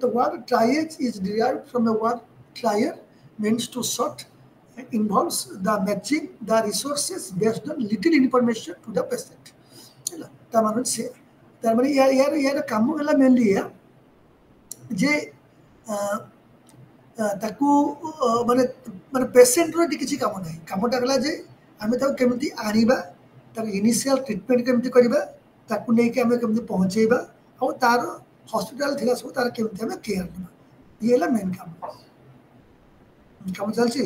the word triage is derived from the word trier means to sort involves the matching the resources based on little information to the patient ହେଲା ତା ମାନେ ସେ ତାର ମାନେ ୟାର କାମ ହେଲା ମେନଲି ଏହା ଯେ ତାକୁ ମାନେ ମାନେ ପେସେଣ୍ଟର ଏଠି କିଛି କାମ ନାହିଁ କାମଟା ହେଲା ଯେ ଆମେ ତାକୁ କେମିତି ଆଣିବା ତାର ଇନିସିଆଲ ଟ୍ରିଟମେଣ୍ଟ କେମିତି କରିବା ତାକୁ ନେଇକି ଆମେ କେମିତି ପହଞ୍ଚେଇବା ଆଉ ତାର ହସ୍ପିଟାଲ ଥିଲା ସବୁ ତାର କେମିତି ଆମେ କେୟାର ନେବା ଇଏ ହେଲା ମେନ୍ କାମ କାମ ଚାଲିଛି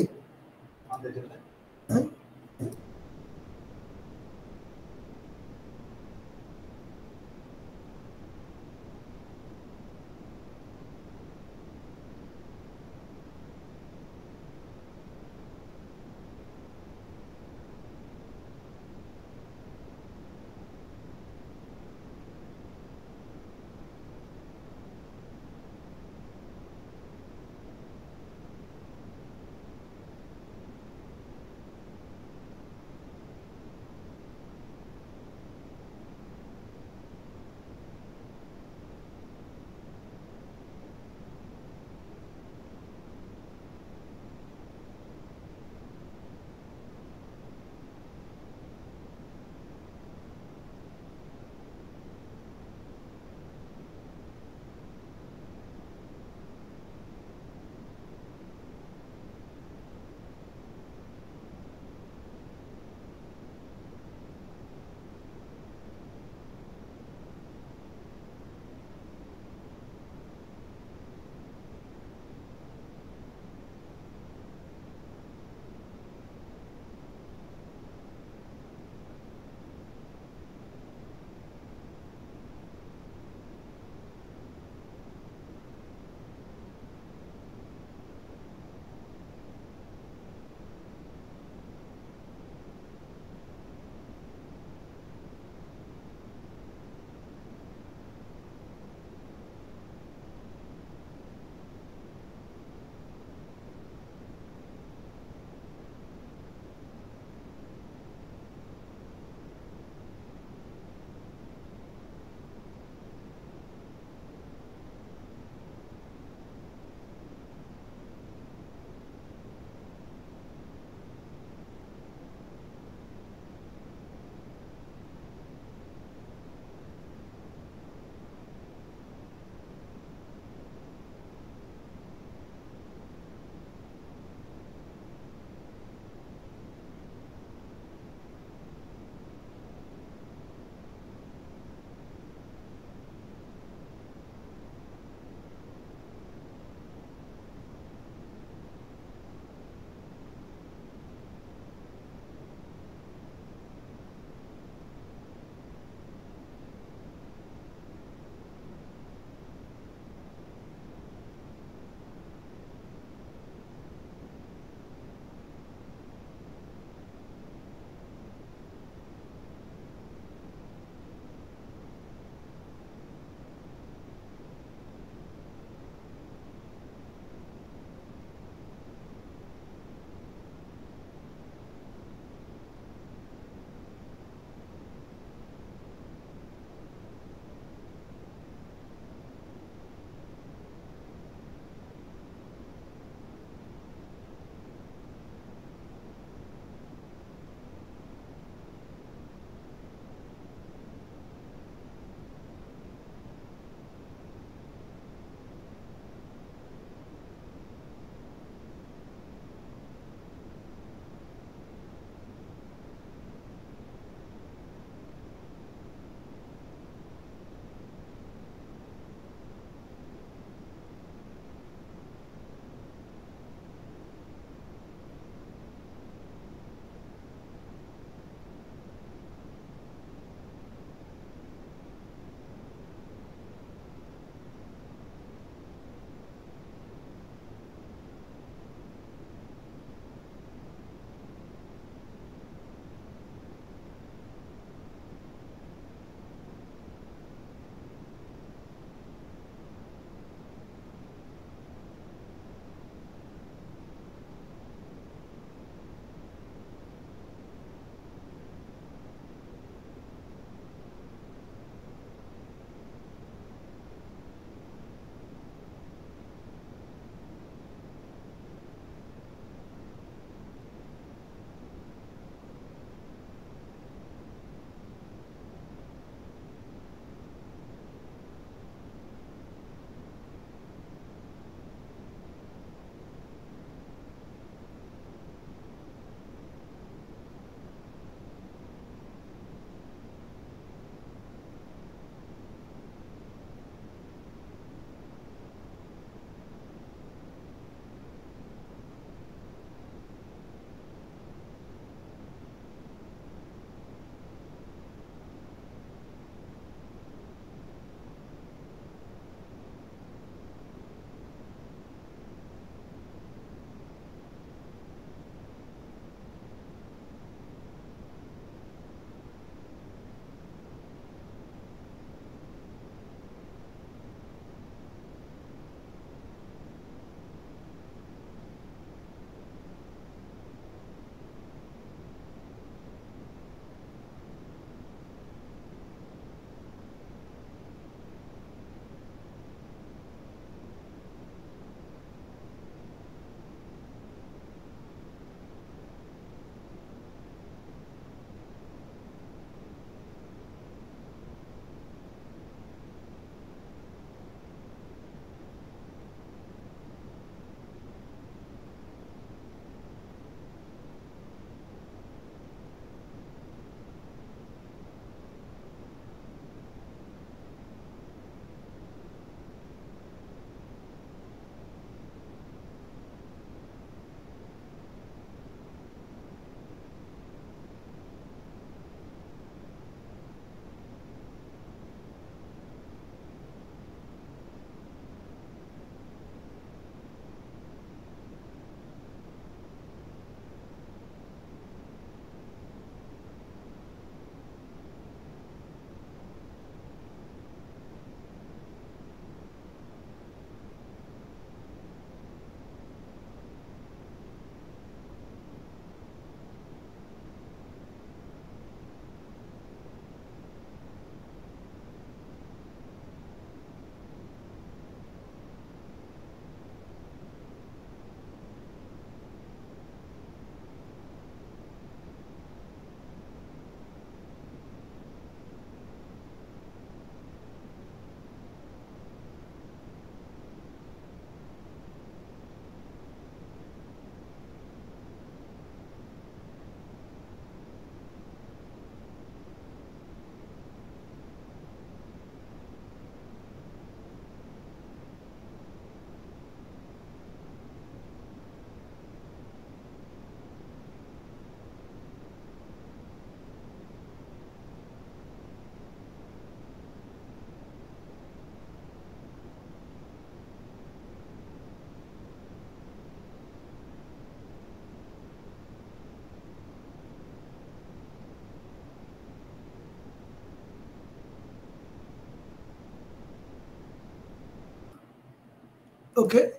Okay,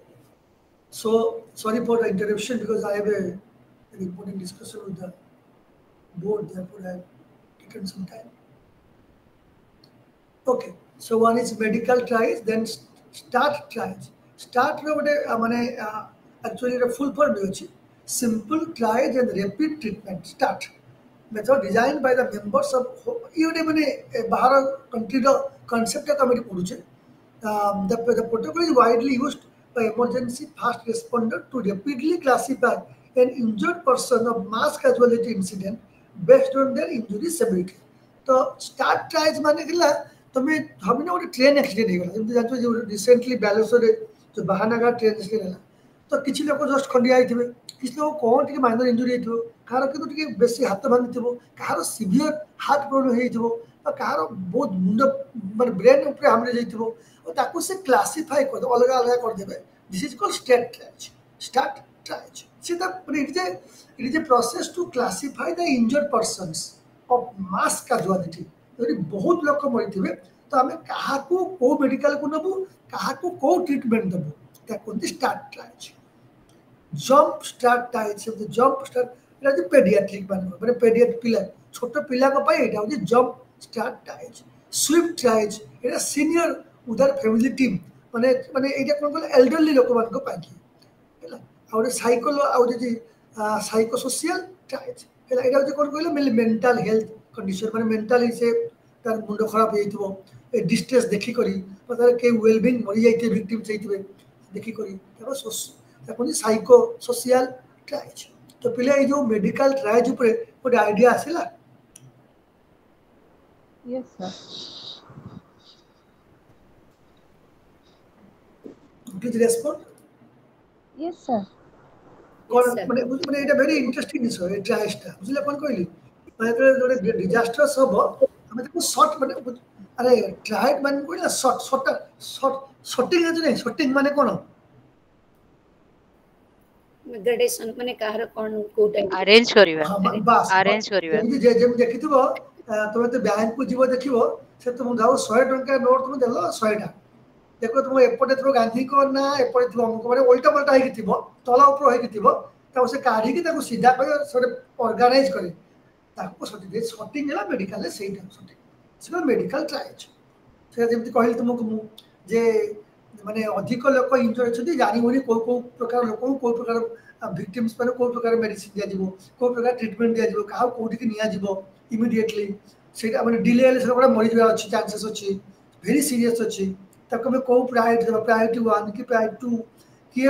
so sorry for the interruption because I have an important discussion with the board, therefore I have taken some time. Okay, so one is medical trials, then start trials. Start actually the full form is simple trials and rapid treatment. Start method designed by the members of you bahar country concept committee puruje. The protocol is widely used by emergency fast responder to rapidly classify an injured person of mass casualty incident based on their injury severity. तो start tries माने गला तमे भाबिना गोटे train accident हो गला जेमति जानतो जो recently Baleshwar रे जो बाहानगर ट्रेन एक्सीडेंट हला तो किछि लोक जस्ट खंडिया आइथिबे किछि लोक कोन टिके माइनर इंजुरी हेथिबो कार किंतु टिके बेसी हाथ भांगिथिबो कार सीवियर हार्ट प्रॉब्लम हेथिबो और कार बहुत मुंड माने ब्रेन ऊपर हमरे जाइथिबो और ताकू से क्लासिफाई कर अलग अलग कर देबे this is called start tries see the it is a process to classify the injured persons of mass casualty यदि बहुत लोक मरिथिबे तो हमें काहाकू को मेडिकल को नबु काहाकू को ट्रीटमेंट दबु ता कोनती start triage jump start triage से जंप स्टार्ट एटा जे पेडियाट्रिक माने पेडियाट्रिक पिला छोट पिला को पाई एटा होची jump start tries Swift tries एटा सीनियर उधर फैमिली टीम माने माने एटा कोन कोन एल्डरली लोक मान को पाई हैला और साइकोलो और जे साइको सोशल ट्राइज हैला एटा होची कोन कहले मेंटल हेल्थ कंडीशन माने मेंटली से तार मुंड खराब हेइथिबो ए डिस्ट्रेस देखि करी पतार के वेलबीइंग मरि जाइते विक्टिम चाहिथिबे देखि करी तब ताको साइको सोशल ट्राइज तो पिले ए जो मेडिकल ट्राइज ऊपर गोटे आइडिया आसिला Yes, sir. Please respond Yes, sir. कोन sir. माने माने एटा वेरी इंटरेस्टिंग विषय ट्राइजटा बुझले कोन कहली माने जोडे डिजास्टर सब हमें देखो शॉर्ट माने अरे ट्राइज माने कोइला शॉर्टिंग है नहीं शॉर्टिंग माने कोन ग्रेडेशन माने काहर कोन को टाइप अरेंज करिवा हाँ बस अरेंज करिवा जे देखिथिबो तुम तो बैंक को जीव देखिबो से तुम जाओ 100 टंका नोट तुम देलो 100 टा देखो तुम एपटे थ्रो गांधी को ना एपटे थ्रो हमको माने उल्टा पलटा हेकि थिबो तला ऊपर हेकि थिबो ता से काढी कि ताको सीधा कर सोरे ऑर्गेनाइज करे ताको सोटी दे शॉर्टिंग है मेडिकल है सही टाइम शॉर्टिंग से मेडिकल ट्राइज से जेमति कहली तुमको मु जे माने अधिक लोक इंजर छथि जानि होनी को प्रकार लोक को प्रकार विक्टिम्स पर को प्रकार मेडिसिन दिया जीवो को प्रकार ट्रीटमेंट दिया जीवो का कोठी कि निया जीवो इमीडिएटली सेटा माने डिले ले से मरि जबा अछि चांसेस अछि वेरी सीरियस अछि ताको में को प्रायोरिटी देबा प्रायोरिटी 1 की प्रायोरिटी 2 कि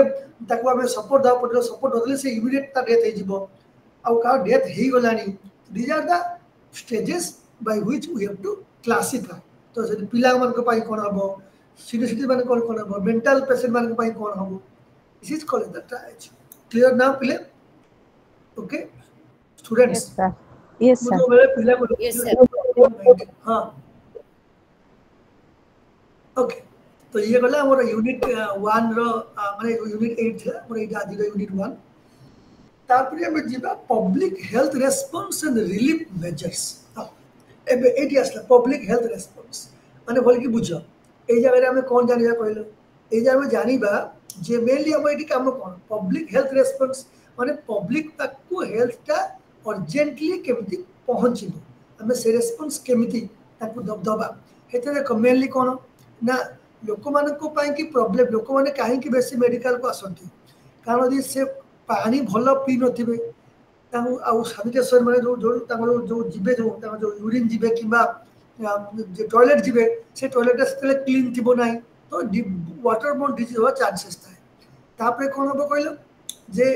ताको हमें सपोर्ट दा पड़ो सपोर्ट दले से इमीडिएट ता डेथ हे जीवो आ का डेथ हे गलानी these are the stages by which we have to classify तो से पिला मन को पाई कोन हबो सीरियसली माने कोन कोन हबो मेंटल पेशेंट मान को पाई कोन हबो this is called the triage clear now पिले okay students Yes, sir. Yes, sir. मुझे मेरे पिला को Yes, sir. हां ओके तो ये गला हमर यूनिट 1 रो माने यूनिट 8 थिला हमर एटा आज यूनिट 1 तारपरे हम जीवा public health response and relief measures एबे एटी असला पब्लिक हेल्थ रेस्पॉन्स माने बोल की बुझो ए जगह रे हम कोन जानिबा कहलो ए जगह में जानिबा जे मेनली हम एटी काम कोन पब्लिक हेल्थ रेस्पॉन्स माने पब्लिक तक को हेल्थ ता अर्जेंटली केमती पहुंचिबो हमें से रेस्पॉन्स केमती ताकू दबदबा हेते मेनली कोन ना लोक मान को पाई की प्रॉब्लम लोक माने काहे की बेसी मेडिकल को आसंती कारण यदि से पानी भलो पी नथिबे ताऊ आ सैनिटेशन माने जो जिबे जो यूरिन जिबे किबा जो टॉयलेट जिबे से टॉयलेट से क्लीन थिबो नाही तो वाटर बोर्न डिजीज हो चांसेस थाए तापरे कोन हो कहलो जे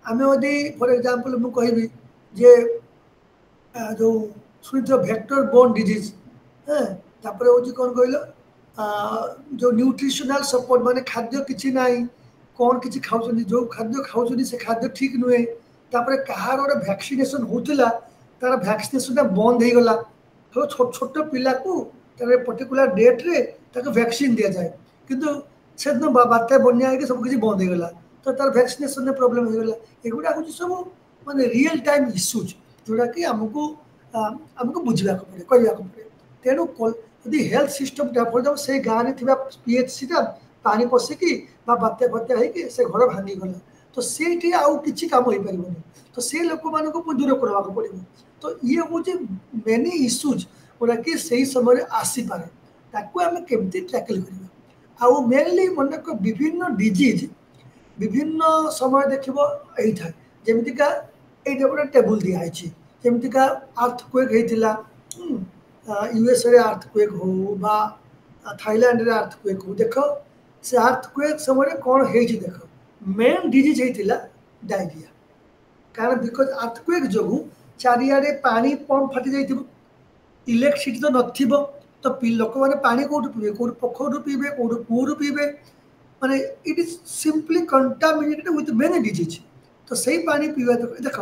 आमे यदि फॉर एग्जांपल मु कहबी जे जो सुनित वेक्टर बोर्न डिजीज है तापरे होची कोन कहलो जो न्यूट्रिशनल सपोर्ट माने खाद्य किछि नाही कोन किछि खाउछनी जो खाद्य खाउछनी से खाद्य ठीक नुहे तापरे कहार ओरे वैक्सीनेशन होतिला तार वैक्सीनेशन बंद हे गला तो छोट छोट पिला को तारे पर्टिकुलर डेट रे ताके वैक्सीन दिया जाए किंतु सेदन बाते बन्या के सब किछि बंद हे गला तो तार वैक्सीनेशन ने प्रॉब्लम हे गला एगुडा कुछ सब माने रियल टाइम इश्यूज जोडा कि हमको बुझिबा को पड़े करिया को पड़े तेनु यदि हेल्थ सिस्टम डेवलप से गाने थिबा पीएचसी ता पानी पशिकी बात्या फत्या है से घर भांगी गला तो से आउ किसी काम हो पारबनी तो से लोक मान दूर करवा पड़ो तो ये हूँ मेनी इश्यूज जोटा कि से समय आसीपे ताकू आम केमती टैकल करवा आउ मेनली मन विभिन्न डिजीज विभिन्न समय देख यही था जमीका ये गोटे टेबुल दिखाई जमीका अर्थक्वेक होता यूएसए अर्थक्वेक हो बा थाईलैंड रे अर्थक्वेक हो देख से अर्थक्वेक समय कौन हो देख मेन डिजीज होता डायरिया कारण बिकज अर्थक्वेक जो चारिआडे पानी पंप फाटी जाइथिबो इलेक्ट्रिसिटी तो नथिबो तो लोक मैंने पानी कौटू पीबे कौटू पोखर पीबे कौटू कूर पीबे माने it is simply contaminated with many disease तो सही पानी पीवा देख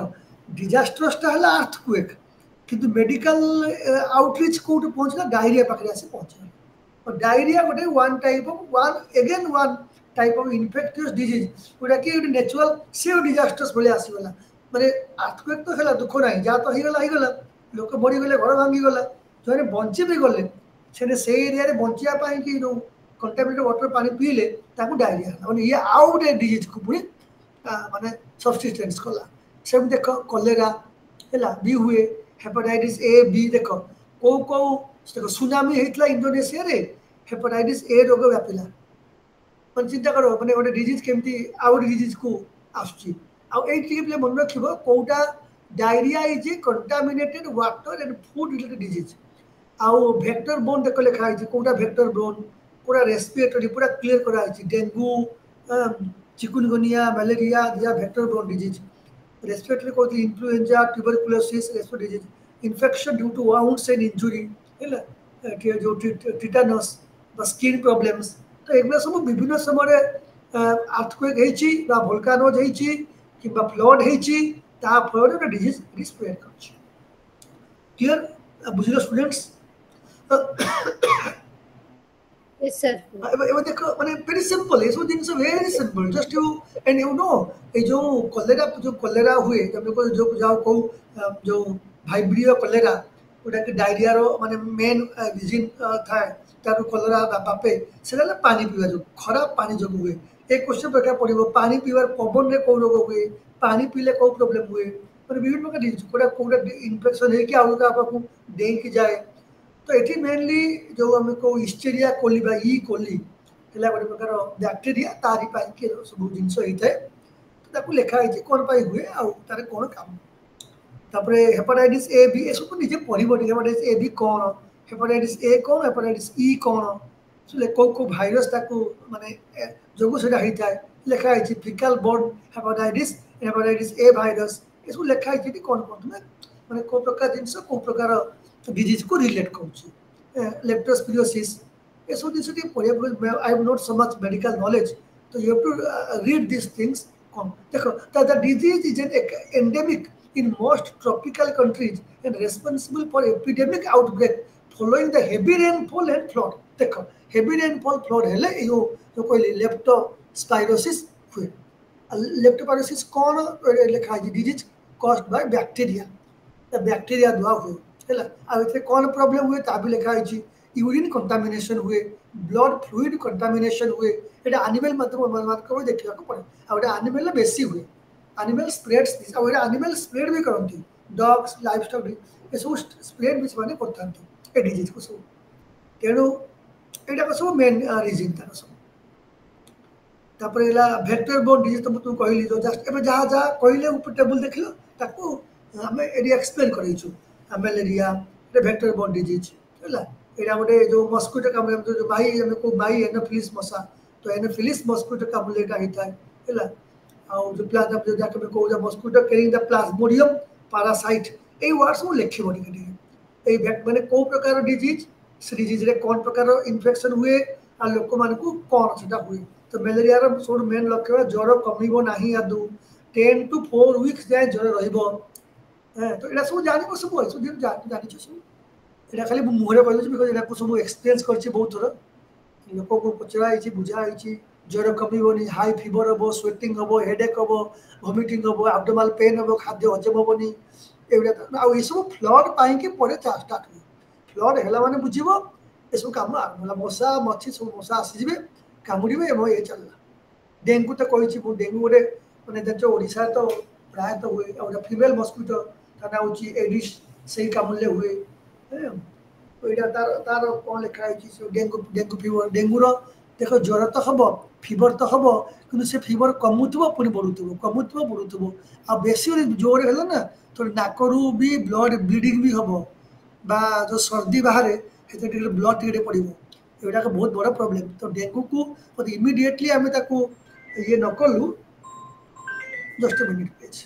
डिजास्टर्सटा है अर्थक्वेक किंतु मेडिकल आउटरीच कौट पहुँचला डायरिया पाखे आसी पहुँचला और डायरिया गोटे one type of infectious disease जोटा कि नेचुरल से डिजास्टर्स भाई आसीगला माने अर्थक्वेक तो है दुख ना जहाँ तो होगला लोक मरीगले घर भांगीगला जो बंची भी गले से एरिया बचापी कि जो कंटामिनेटेड वाटर पानी पीले डायरिया मैंने ये आउ गोटे डिजीज को पुणी माने सब्सिस्टेंस कला से देख कलेरा है भी हुए हेपाटाइटिस ए बी देख कौ कौ देख सुनामी होता इंडोनेशिया रे हेपाटाइटिस ए रोग व्यापिला मैं चिंता कर मैंने गोटे डिजीज केमती आउ डिजीज को आसुची आउे मन रख कौटा diarrhoea is a contaminated water and food related disease आउ भेक्टर बोन देख लिखाई कौटा भेक्टर बोन पूरा रेस्पिरेटरी पूरा क्लीयर कराई डेंगू चिकुनगुनिया मलेरिया दिया भेक्टर बोन डिजीज रेस्पिरेटरी कहते influenza tuberculosis respiratory disease infection due to wounds and injury है जो टिटानस स्किन प्रॉब्लम्स तो एगुला सब विभिन्न समय अर्थक्वेक हो वोल्कानोज कि फ्लड हो फल डिजीज स्प्रेड कर क्लियर बुझल स्टूडेंट्स Yes, sir. देख माने वेरी सिंपल ये सब जिन very simple just you and you know ये जो कलेरा हुए जो जाओ कहू जो भाइब्रियो कलेरा जोटा कि डायरिया माने मेन रिजन थाए तार कलेरा बापे से पानी पीवा जो खराब पानी जो हुए एक क्वेश्चन रखा पड़ो पानी पीवार पवन में कौ रोग हुए पानी पीले कौ प्रोब्लेम हुए मैंने विभिन्न प्रकार डिजीज कौटा कौटा इन्फेक्शन है कि आउ पाखु डेंगी जाए तो ये मेनली जो आम को हिस्टेरिया कोली बा ई कोली है गोटे प्रकार बैक्टेरिया तारी पाई सब जिन होता है तो लिखाई कौन पाई हुए आर कौन काम तापर हेपाटाइटिस ए बी ये सब निजे पढ़ हेपाटाइटिस ए बी कौन हेपाटाइटिस ए कौन हेपाटाइटिस ई कौन कौ कौ भाइरस माने जो से होता है लिखाई फिकाल बोर्न हेपाटाइटिस ए भाइरस ये सब लिखाई कौन कौन मैंने कौ प्रकार जिन कौ प्रकार डिजीज को रिलेट कर लेप्टोस्पिरोसिस ये सब जिन पढ़ा I am not so much medical knowledge तो you have to read this things कौन देखो the disease is an endemic in most tropical countries and responsible for epidemic outbreak following the heavy rainfall and flood देखो heavy rainfall flood हेले यो जो कोई leptospirosis हुए leptospirosis कौन लिखा है disease caused by bacteria the bacteria द्वारा हुए हेला आ एथे कौन प्रॉब्लम हुए ता भी लिखा है यूरिन कंटामिनेशन हुए ब्लड फ्लूइड कंटामिनेशन हुए एटा एनिमल मतलब देखा पड़े आ एनिमल बेसी हुए एनिमल स्प्रेड्स दिस और एनिमल स्प्रेड भी करती डॉग्स लाइवस्टॉक ये सब स्प्रेड भी से करते डिजीज को सब तेणु यहाँ सब मेन रिजन तार सब भेक्टर बोर्न डिजीज तो तुम कहली जो जस्ट एवं जहाँ जहाँ कहले ऊपर टेबुल देख लो आम ये एक्सप्लेन करूँ मलेरिया भेक्टर बोर्न डिजीज है यहाँ गोटे जो मस्किटो कामुले जो बाई आम कौ बाई एनोफिलिस मशा तो एनोफिलिस मस्किटो कामुले होता है और जो प्लाज्म जो जाके मैं कहूँ mosquito carrying the Plasmodium parasite ये वर्ड सब लिखे मैंने कौ प्रकार डिजीज से डिजीज रे कौन प्रकार इन्फेक्शन हुए आ लोक मान को कौन से हुए तो मलेरिया सब मेन लक्ष्य ज्वर कमिबो नाही आदु 10 to 4 weeks जाए ज्वर रहिबो तो एटा सब जानिबो सब जानिछ सब एटा खाली मुहरे कहले बिकज एटा को सब एक्सपीरियंस करछि बहुत थोर लोक को पचराई बुझाई ज्वर कमिबनी हाई फीवर हम स्वेटिंग हम हेडेक हम वॉमिटिंग हम एब्डोमिनल पेन हम खाद्य हजम हेनी ये सब फ्लड पाई पड़े स्टार्ट हुए फ्लड है माने बुझे ये सब कम आरंभ है मशा मच्छी सब मशा आसीजे କାମୁଡ଼ିବେ ଏବଂ ଏ ଚାଲିଲା। ଡେଙ୍ଗୁ ତ କହିଛି ମୁଁ ଡେଙ୍ଗୁ ଗୋଟେ ମାନେ ଜାଣିଛ ଓଡ଼ିଶାରେ ତ ପ୍ରାୟତଃ ହୁଏ ଆଉ ଗୋଟେ ଫିମେଲ ମସ୍କିଟୋ ତା ନାଁ ହେଉଛି ଏଡିସ୍ ସେଇ କାମୁଡ଼ିଲେ ହୁଏ। ଏଇଟା ତାର ତାର କ'ଣ ଲେଖା ହେଇଛି ସେ ଡେଙ୍ଗୁ ଡେଙ୍ଗୁ ଫିଭର ଡେଙ୍ଗୁର ଦେଖ ଜ୍ୱର ତ ହବ ଫିଭର ତ ହବ କିନ୍ତୁ ସେ ଫିଭର କମୁଥିବ ପୁଣି ବଢ଼ୁଥିବ କମୁଥିବ ବଢ଼ୁଥିବ ଆଉ ବେଶୀ ଜୋରରେ ହେଲା ନା ତ ନାକରୁ ବି ବ୍ଲଡ ବ୍ଲିଡ଼ିଂ ବି ହବ বা ଯେଉଁ ସର୍ଦ୍ଦି ବାହାରେ ସେଥିରେ ଟିକେ ବ୍ଲଡ୍ ଟିକେ ପଡ଼ିବ ଏଗୁଡ଼ାକ ବହୁତ ବଡ଼ ପ୍ରୋବ୍ଲେମ୍। ତ ଡେଙ୍ଗୁକୁ ଯଦି ଇମିଡ଼ିଏଟଲି ଆମେ ତାକୁ ଇଏ ନ କଲୁ just minute please.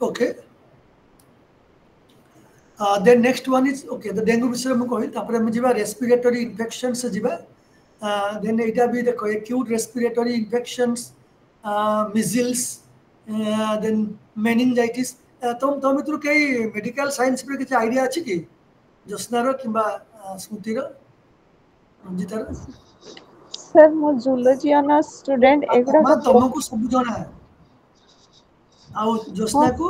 Okay. Then next one is okay. The dengue विषय में कही तापर हम जीवा respiratory infections से जीवा. Then इटा भी देखो acute respiratory infections, measles, then meningitis. तुम इतु कई medical science पे किसी idea अच्छी की? जोस्नारो किंबा स्मृतिरो, रंजितारो. सर मो जूलॉजी ऑनर्स स्टूडेंट एगुडा मां तुमको सब जाना है. आउ जोस्ना को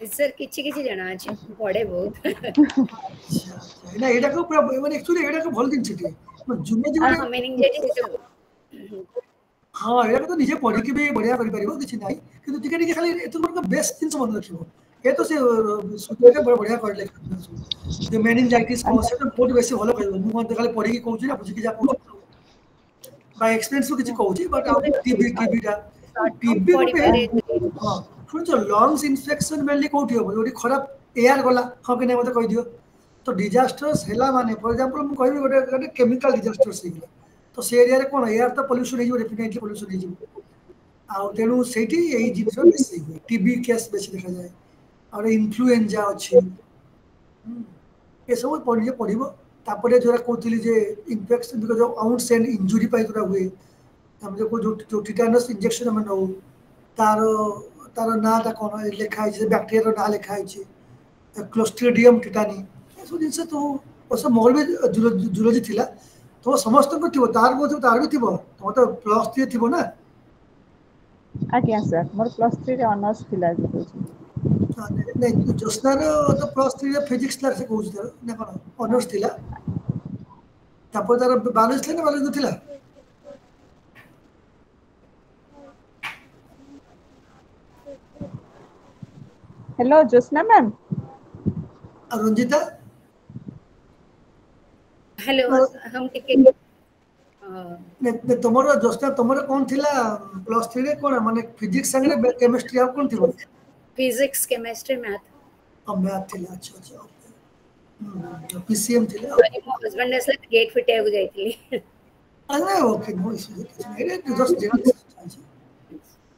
सर किछि किछि जाना अछि पढ़े बहुत ना एटा को पूरा माने एक्चुअली एटा को भल दिन छिटे जूलॉजी हां मेनिंजाइटिस हाँ एटा को तो निजे पढ़ी के भी बढ़िया करि परिबो किछि नाही किंतु टिके टिके खाली एतो को बेस्ट दिन मन रखिबो ए तो से सुते के बढ़िया कर ले जे मेनिंजाइटिस को से तो बहुत बेसी भलो कहबो मु मत खाली पढ़ी के कहू छी ना बुझी के जा कहू बाय एक्सपीरियंस को किछि कहू छी बट टीबी दा टीबी को हां फुल जो लंग्स इन्फेक्शन मेनली कोठी हो जोडी खराब एयर गला हां कि नै मते कहि दियो तो डिजास्टर्स हेला माने फॉर एग्जांपल मु कहबी गोटे केमिकल डिजास्टर्स हिला तो से एरिया रे कोन एयर तो पोल्यूशन हे जो डेफिनेटली पोल्यूशन हे जो आ तेनु सेठी एई जिंस बेसी टीबी केस बेसी देखा जाए और इन्फ्लुएंजा अछि ए सब पढ़िबो तापरे जोरा कहतली जे infection because of wounds and injury पाई जोरा हुए हम जो टिटेनस इंजेक्शन हम नो तार नाटा कोन लिखा है बैक्टीरिया ना लिखा है क्लोस्ट्रिडियम टिटानी सब जिनसे तो ओस मोर भी जूलॉजी थिला तो समस्त को थिबो तार भी थिबो तो प्लस 3 थिबो ना आज्ञा सर मोर +3 रे ऑनर्स थिला जूलॉजी नहीं जोस्नार तो +3 रे फिजिक्स क्लास से कहू छ ना कोन ऑनर्स थिला तापर तार बायोलॉजी थिला ना बायोलॉजी थिला hello Josna ma'am Ranjita hello हम टिके ने तमरो जोस्ना तमरो कोन थिला +3 रे कोन माने फिजिक्स संगे केमिस्ट्री आप कोन थिबो फिजिक्स केमिस्ट्री मैथ मैथ थिला अच्छा पीसीएम थिला मो हस्बैंड ने से गेट फिटे हो जाईथली अरे okay no issue it just general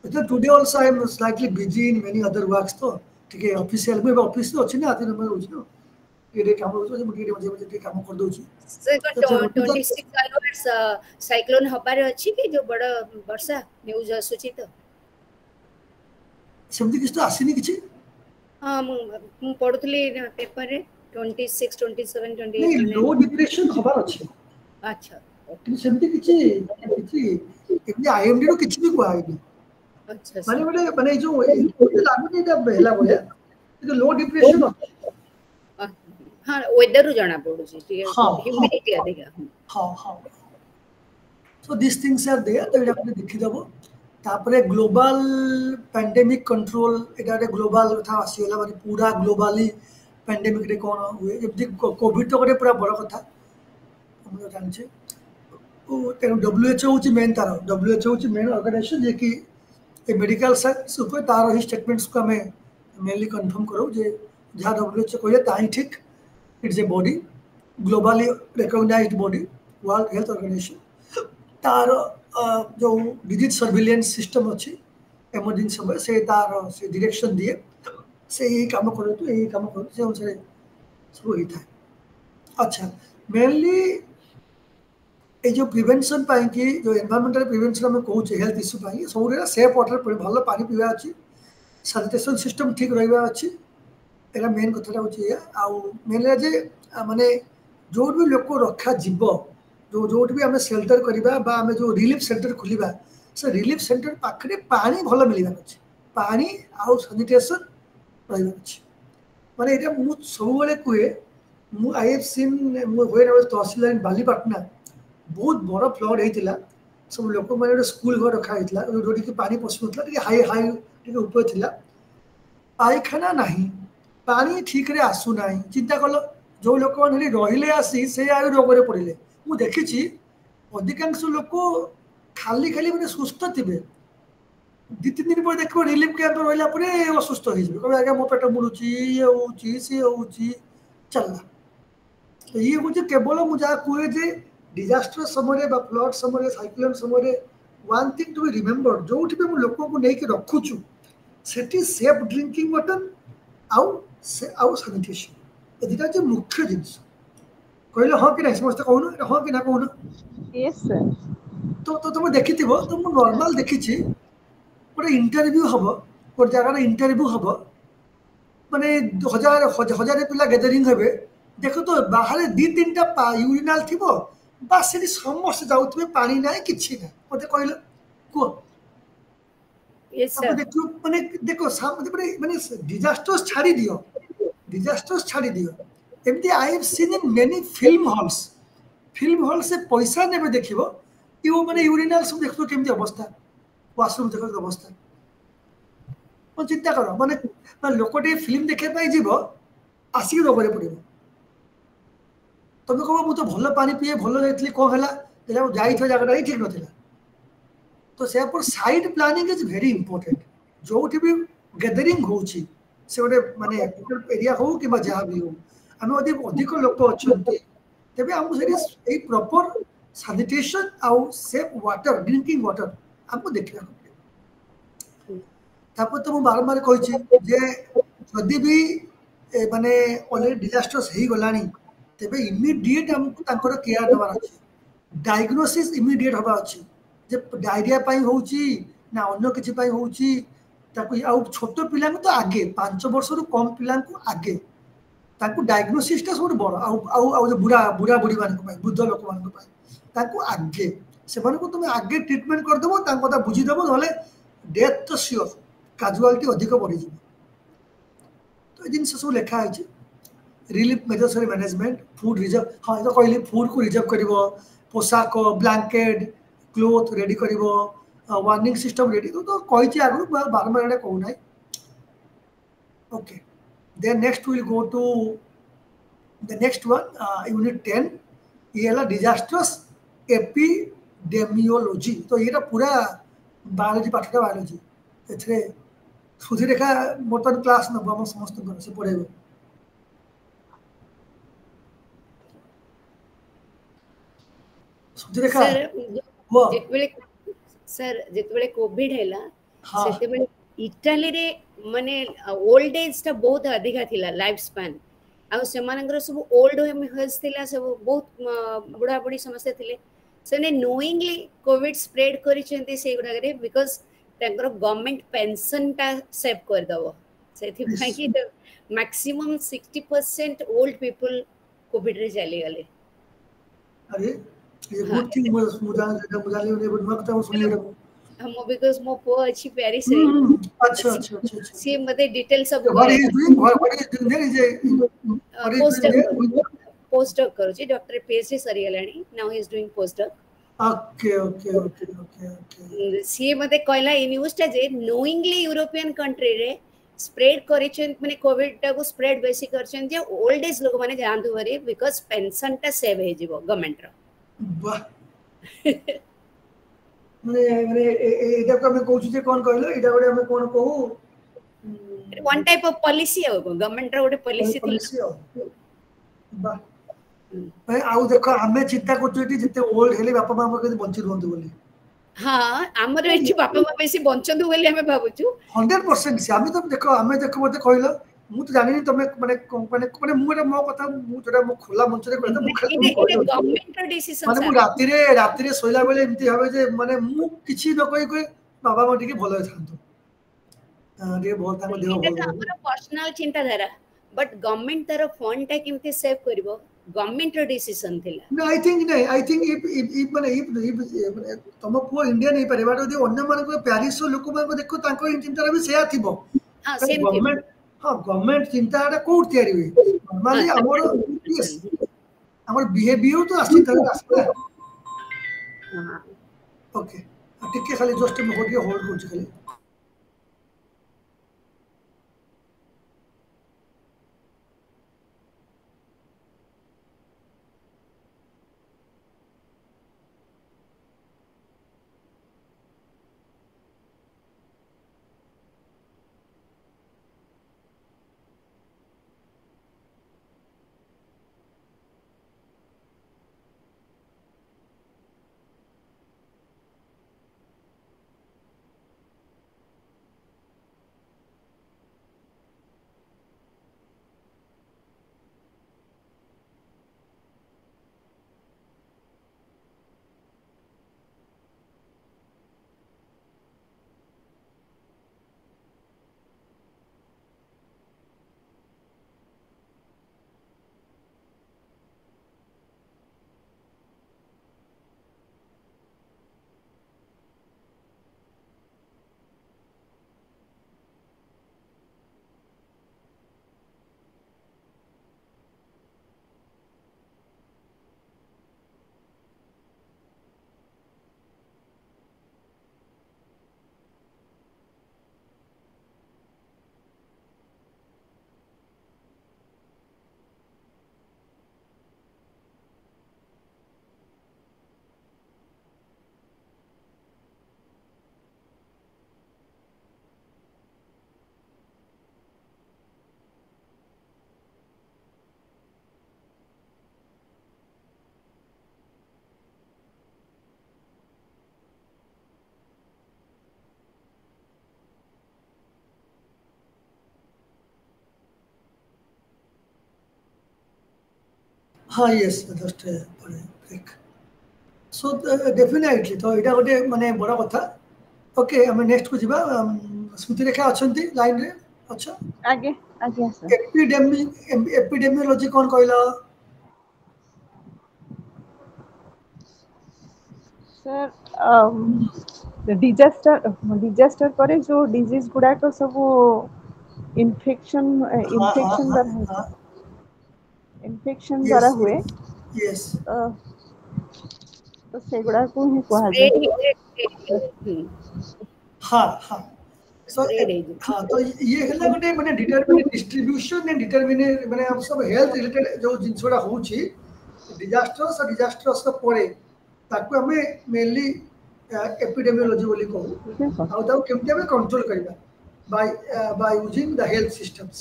तो today also I am slightly busy in many other works तो ठीक है ऑफिशियल में ऑफिस तो अछि ना आते नंबर होछि ना ये काम होछि जे मुझे मजे काम कर दउ छी सर 26 अलवर्ट्स साइक्लोन हबारे अछि कि जो बड़ वर्षा न्यूज आसुछि तो सेमति किछ तो आसीनी किछ हां मु पढुतली पेपर रे 26 27 28 नहीं लो डिप्रेशन हबार अछि अच्छा सेमति किछ एमनी आईएमडी रो किछ भी को आईनी अच्छा माने जो लागुनी दा बेला बोले तो लो डिप्रेशन हां वेदर रु जाना पड़ू छी ठीक है ह्यूमिडिटी अधिक हां so this things are there तो आपने देखि दबो तापरे ग्लोबल पैंडेमिक कंट्रोल एटा ग्लोबल था आसीला माने पूरा ग्लोबली पैंडेमिक रे कोन हुए जब कोविड तो पूरा बड़ कथा हम जान छे ओ WHO होची मेन तार WHO होची मेन ऑर्गेनाइजेशन जे कि ए मेडिकल साइंस ऊपर तार ही स्टेटमेंट्स को हमें मेनली कंफर्म करो जे जहाँ WHO कहले ताही ठीक it's a body globally recognised body world health organisation तार जो डिजीज सर्विलेंस सिस्टम अच्छी इमरजेंसी समय से तार से डायरेक्शन दिए से यही काम करो तो यही काम करो से अनुसार सब होई था अच्छा मेनली ए जो प्रिवेंशन पाई कि जो एनवायरमेंटल प्रिवेंशन हम कहू छे हेल्थ इश्यू पाई सबरे सेफ वाटर भलो पानी पीवा अछि सैनिटेशन सिस्टम ठीक रहबा अछि एला मेन कथाटा होछि आ मेन जे माने जो भी लोक रखा जीव जो भी हमें शेल्टर करबा बा हमें जो रिलीफ सेंटर खुलिबा से रिलीफ सेंटर पाखरे पानी भलो मिलिबा अछि पानी आ सैनिटेशन रहबा अछि माने एटा मु सब बेले कुए मु आई हैव सीन मु व्हेन आई वाज तहसील इन बालीपाटना बहुत बड़ फ्लड होइतिला सब लोक माने स्कूल घर रखा होइतिला जोडी के पानी पसुतला टिके हाई टिके ऊपर थिला पायखाना नाही पानी ठीक रे आसु नाही चिंता कलो जो लोक माने रहिले आसी से आयु रोग रे पड़िले मु देखि छी अधिकांश लोक खाली खाली माने सुस्त थिबे 2-3 दिन पर देखो रिलीफ कैंप रहला परे असुस्त होई जबे कबे आगे मो पेट मुडुची ये होची से होची चलला तो ये होचे केवल मु जा कुए जे डिजास्टर समय बा फ्लड समय साइक्लोन समय one thing to be remember जोठी भी लोक को नहीं के रखुछु सेठी सेफ ड्रिंकिंग वाटर आउ सैनिटेशन ए दुटा जो मुख्य जिनिस कहले हाँ कि नहीं समस्त कहूना हाँ कि ना कहूना यस सर तो तुम देखिथिबो तो मु नॉर्मल देखिछि गोटे इंटरव्यू हबो गोटे जगह इंटरव्यू हबो माने हजार पिला गैदरिंग हेबे देखो तो बाहर 2-3टा यूरिनाल थिबो बस सेठी समस्त जाउथबे पानी नाही किछि ना मते कहले को यस अब सर देखो माने देखो सामने माने डिजास्टर्स छाड़ी दियो एमती I have seen in many film hall से पैसा नेबे देखिबो कि माने यूरिनाल सब देखो केमती अवस्था वाशरूम देखो अवस्था मन चिंता करो माने लोकटे फिल्म देखे पाई जीव आसिक रोगरे पड़ो तुम कह मुझे भल पानी पीए भल जाइली कौन है जाइए जगह ही ठीक नाला तो से side planning is very important जो भी गैदरिंग हो गोटे माने एरिया हो कि जहाँ भी हो आम अधिक लोक अच्छा तेज आमको प्रॉपर सैनिटेशन आउ सेफ वाटर ड्रिंकिंग वाटर आमको देखा तापर तो मुझे बारंबार कही जदि भी माने ऑलरेडी डिजास्टर्स हो गलानी तेबे इमिडिएट हमको तांकर केयर दबार अछि डायग्नोसिस इमिडिएट हबा अछि जे डायरिया पाई होउची ना अन्य किछि पाई होउची ताकू आउ छोट पिला तो आगे 5 वर्ष रु कम पिला को आगे ताकू डायग्नोसिस ता सब बड़ आउ बुढ़ा बुढ़ी मान को पाई बुद्ध लोक मान को पाई ताकू आगे से मान को तुम आगे ट्रीटमेंट कर देबो तांको कथा बुझी देबो नले डेथ तो श्योर काजुआलिटी अधिक बढ़ी जाए तो ये जिन सब लिखा है relief measures management food reserve हाँ तो कहली फूड को रिजर्व कर पोशाक ब्लैंकेट क्लोथ रेडी कर वार्निंग सिस्टम रेडी तो कही आगु बारंबार कहूना okay then next will go to the next one unit 10 ये है डिजास्टर्स एपिडेमियोलॉजी तो ये पूरा बायोलॉजी पाठटा बायोलॉजी एथरे सुधीरेखा बर्तमान क्लास नब आम समस्त से पढ़ेब सुधीरेखा सर जितबेले कोविड हैला हाँ सेतेबेले इटाली रे माने ओल्ड एज ता बहुत अधिका थिला लाइफ स्पैन आ सेमानकर सब ओल्ड हेज थिला सब बहुत बुढ़ा बुढ़ी समस्या थिले सेने नोइंगली कोविड स्प्रेड करिसेंती से गुडा रे बिकॉज़ तांकर गवर्नमेंट पेंशन ता सेव कर दबो सेथि भाई कि मैक्सिमम 60% ओल्ड पीपल कोविड रे चली गले अरे ये गुड थिंग मुझा ने नुआ कथा सुनी रे हम बिकॉज़ मो पो अछि पेरिस रे अच्छा अच्छा अच्छा सी मते डिटेल सब what is doing there is a post doc करू छी डॉक्टर पीएचडी सरी गलानी now he is doing post doc okay okay okay okay okay सी मते कहला इ न्यूज़ ता जे नोइंगली यूरोपियन कंट्री रे स्प्रेड करिछन माने कोविड टा को स्प्रेड बेसी करछन जे ओल्ड एज लोग माने जानतु भरी बिकॉज़ पेंशन टा सेव हे जीवो गवर्नमेंट रो वाह माने एटा को हम कहू जे कोन कहलो एटा गोटे हम कोन कहू वन टाइप ऑफ पॉलिसी है गवर्नमेंट रो गोटे पॉलिसी थिला वाह भाई आउ देखो हमें चिंता करछु एटी जते ओल्ड हेले बापा मां के बंची रहंतु बोली हां हमर एठी बापा मां बेसी बंचंतु बोली हमें भाबुछु 100% से हमें तो देखो हमें देखो मते कहलो मु तो जानि तमे माने माने मु मो कथा मु जडा मो खोला मंच रे कहता मु खाली गवर्नमेंट रो डिसीजन माने मु राती रे सोइला बेले एमती हबे जे माने मु किछि न कहि कहि बाबा म टिके भलो थांतो रे बहुत ताको देह भलो हमर पर्सनल चिंता धारा बट गवर्नमेंट तार फंड टा केमती सेव करबो गवर्नमेंट रो डिसीजन थिला no I think if माने if तम पो इंडिया नहीं पारे बाटो दे अन्य मान को पेरिस लोक मान को देखो ताको चिंता भी सेया थिबो हां सेम गवर्नमेंट हां गवर्नमेंंट चिंता टा कोड तयारी हुई नॉर्मली हमर बिहेवियर तो आसी तरह आसी हां ओके टिके खाली जस्ट में होल्ड कर खाली हाँ yes just break so definitely तो एटा गोटे माने बड़ा कथा ओके हमें नेक्स्ट को जीवा स्मृति रेखा अछंती लाइन रे अच्छा आगे आगे सर एपिडेमियोलॉजी कौन कहला सर डिजास्टर पर जो डिजीज गुडा को सब इन्फेक्शन द्वारा हुए यस तो सेगुड़ा को ही कहा जाए हाँ हाँ सो हाँ तो ये हला गोटे माने डिटरमिनेट डिस्ट्रीब्यूशन एंड डिटरमिनेट माने हम सब हेल्थ रिलेटेड जो जिनसोडा होउची डिजास्टर्स का परे ताकू हमें मेनली एपिडेमियोलॉजी बोली कहू आ ताऊ केमते हमें कंट्रोल करबा by using the health systems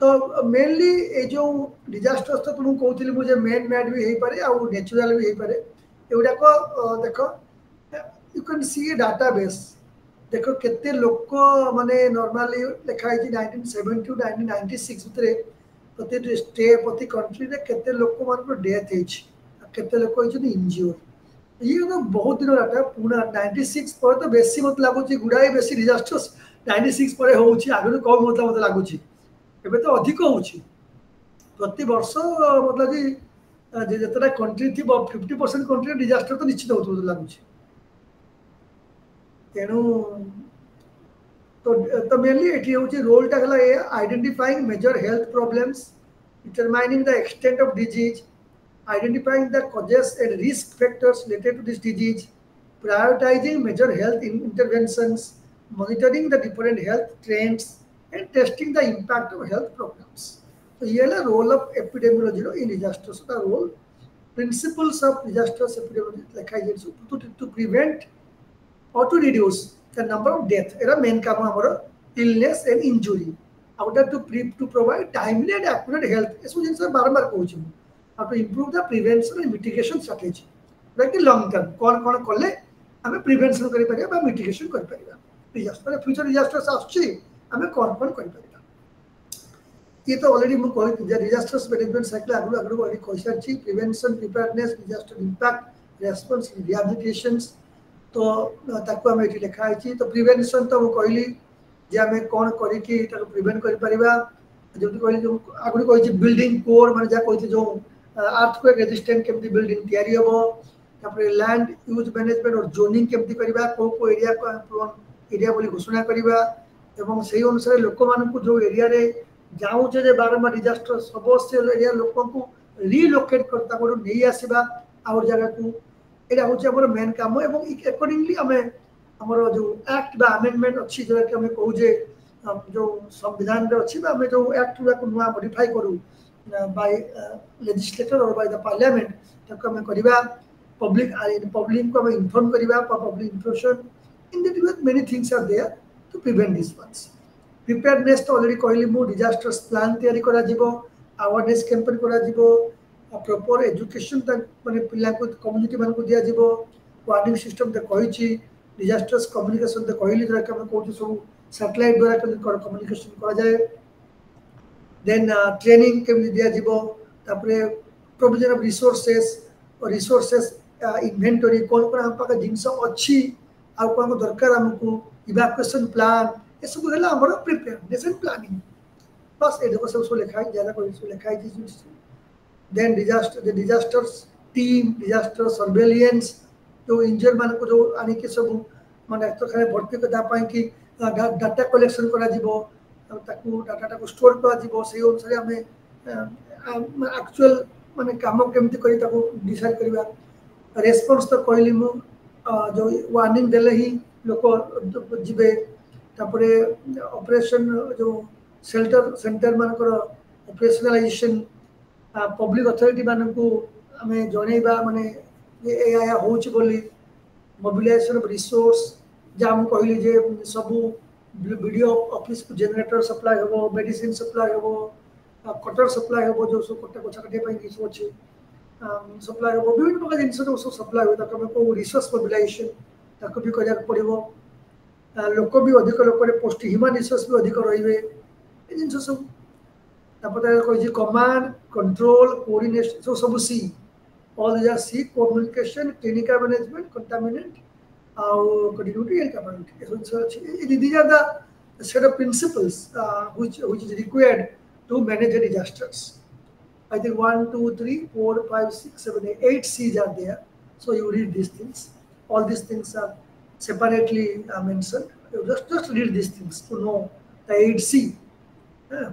तो मेनली ए जो डिजास्टर्स तो तुम कहउथिली मुझे मेन मेड भी हेई पारे आ नेचुरल भी हेई पारे एउडा को देखो you can C A database देखो केते लोक माने नॉर्मली लिखा है 1970 टू 1996 भितरे प्रति स्टेट प्रति कंट्री रे केते लोक मान को डेथ हेछि केते लोक होइछन इंज्योर ये तो बहुत दिन डाटा पूरा 96 पर तो बेसी मत लागुची गुडाई बेसी डिजास्टर्स 96 पर होउछि आगु कम मत लागुची एबे तो अधिक होउछि प्रति वर्ष मतलब जे जतरा कंट्री थी 50% कंट्री डिजास्टर तो निश्चित होतो लागुची तेणु तो मेनली एटी होची रोल टा हला ए identifying major health problems determining the extent of disease identifying the causes and risk factors related to this disease prioritizing major health interventions monitoring the different health trends and testing the impact of health programs so here is the role of epidemiology in disasters so the role principles of disasters epidemiology like to prevent or to reduce the number of death era main काम हमरो illness and injury out to provide timely and accurate health eso jinsa बारंबार कहूची how to improve the prevention and mitigation strategy like the long term कौन कले हमें prevention करि परिया बा mitigation करि परिया डिजास्टर फ्यूचर डिजास्टर्स आछी हमें कौन करि परिया ये तो ऑलरेडी मु कहि डिजास्टर्स मैनेजमेंट साइकिल आगु ऑलरेडी कहि छी prevention preparedness disaster impact response rehabilitations तो ताकू हमें एठी लिखा है तो प्रिवेंशन तो मु कहली जे हमें कौन करि कि ताकू प्रिवेंट करि परिबा जेति कहली जो आगु कहि छी बिल्डिंग कोड माने जा कहि छी जो अर्थक्वेक रेजिस्टेंट केमती बिल्डिंग तैयारी हो तापर लैंड यूज मैनेजमेंट और जोनिंग केमती करबा को एरिया को एरिया बोली घोषणा करबा एवं सही अनुसार लोक मान को जो एरिया रे जाऊ जे बारंबार डिजास्टर सबसे एरिया लोक को रीलोकेट करता को नहीं आसीबा और जगह को एटा होचे हमर मेन काम एवं अकॉर्डिंगली हमें हमर जो एक्ट बा अमेंडमेंट अछि जो कि हमें कहू जे जो संविधान रे अछि बा हमें जो एक्ट को नुवा मॉडिफाई करू by legislator or by the parliament तक हमें करिबा public को हमें inform करिबा public information in that way many things are there to prevent these ones preparedness तो already कहली मु disasters plan तैयारी करा जिवो awareness campaign करा जिवो proper education तक माने पिला को community मान को दिया जिवो warning system त कहि छी disasters communication त कहली जरा कि हमें कोठी सब satellite द्वारा communication करा जाए then training केमि दिया जिवो तापरे provision of resources inventory कोन हम पाक जिंस अछि आ कोन दरकार हमकु evacuation plan ए सब हला हमर preparedness and planning बस ए देखो सब लिखा है ज्यादा कोई लिखा है then the disasters team disaster surveillance तो इंजर मान को जो आनी के सब माने तो खाली भर्ती कथा पाई कि डाटा कलेक्शन करा जिवो ताकू डाटा को स्टोर करा जिवो से अनुसार हमें एक्चुअल माने काम केमति करी ताकू डिसाइड करबा रेस्पॉन्स तो कहली मु जो वार्निंग देले ही लोक जिबे तापरे ऑपरेशन जो सेंटर मान को ऑपरेशनलाइजेशन पब्लिक अथॉरिटी मान को हमें जणैबा माने ये आया होच बोली मोबिलाइजेशन ऑफ रिसोर्स जाम कहली जे सब वीडियो ऑफिस को जनरेटर सप्लाई हो मेडिसिन सप्लाई हो कटर सप्लाई हो जो सब कटा को छकटे पई किछ होची सप्लाई हो विभिन्न प्रकार जिनस तो सब सप्लाई हो तक को रिसोर्स मोबिलाइजेशन तक भी करिया पड़िबो लोक भी अधिक लोक रे पोस्ट ह्यूमन रिसोर्स भी अधिक रहिबे जिनस सब तापर कोई कमांड कंट्रोल कोऑर्डिनेशन so सब C, all these are C, communication, clinical management, contaminant, continuity and capability. So these are the set of principles which is required to manage the disasters. I think 1, 2, 3, 4, 5, 6, 7, 8 C's are there. So you read these things. All these things are separately mentioned. You just read these things to know the 8C. Yeah.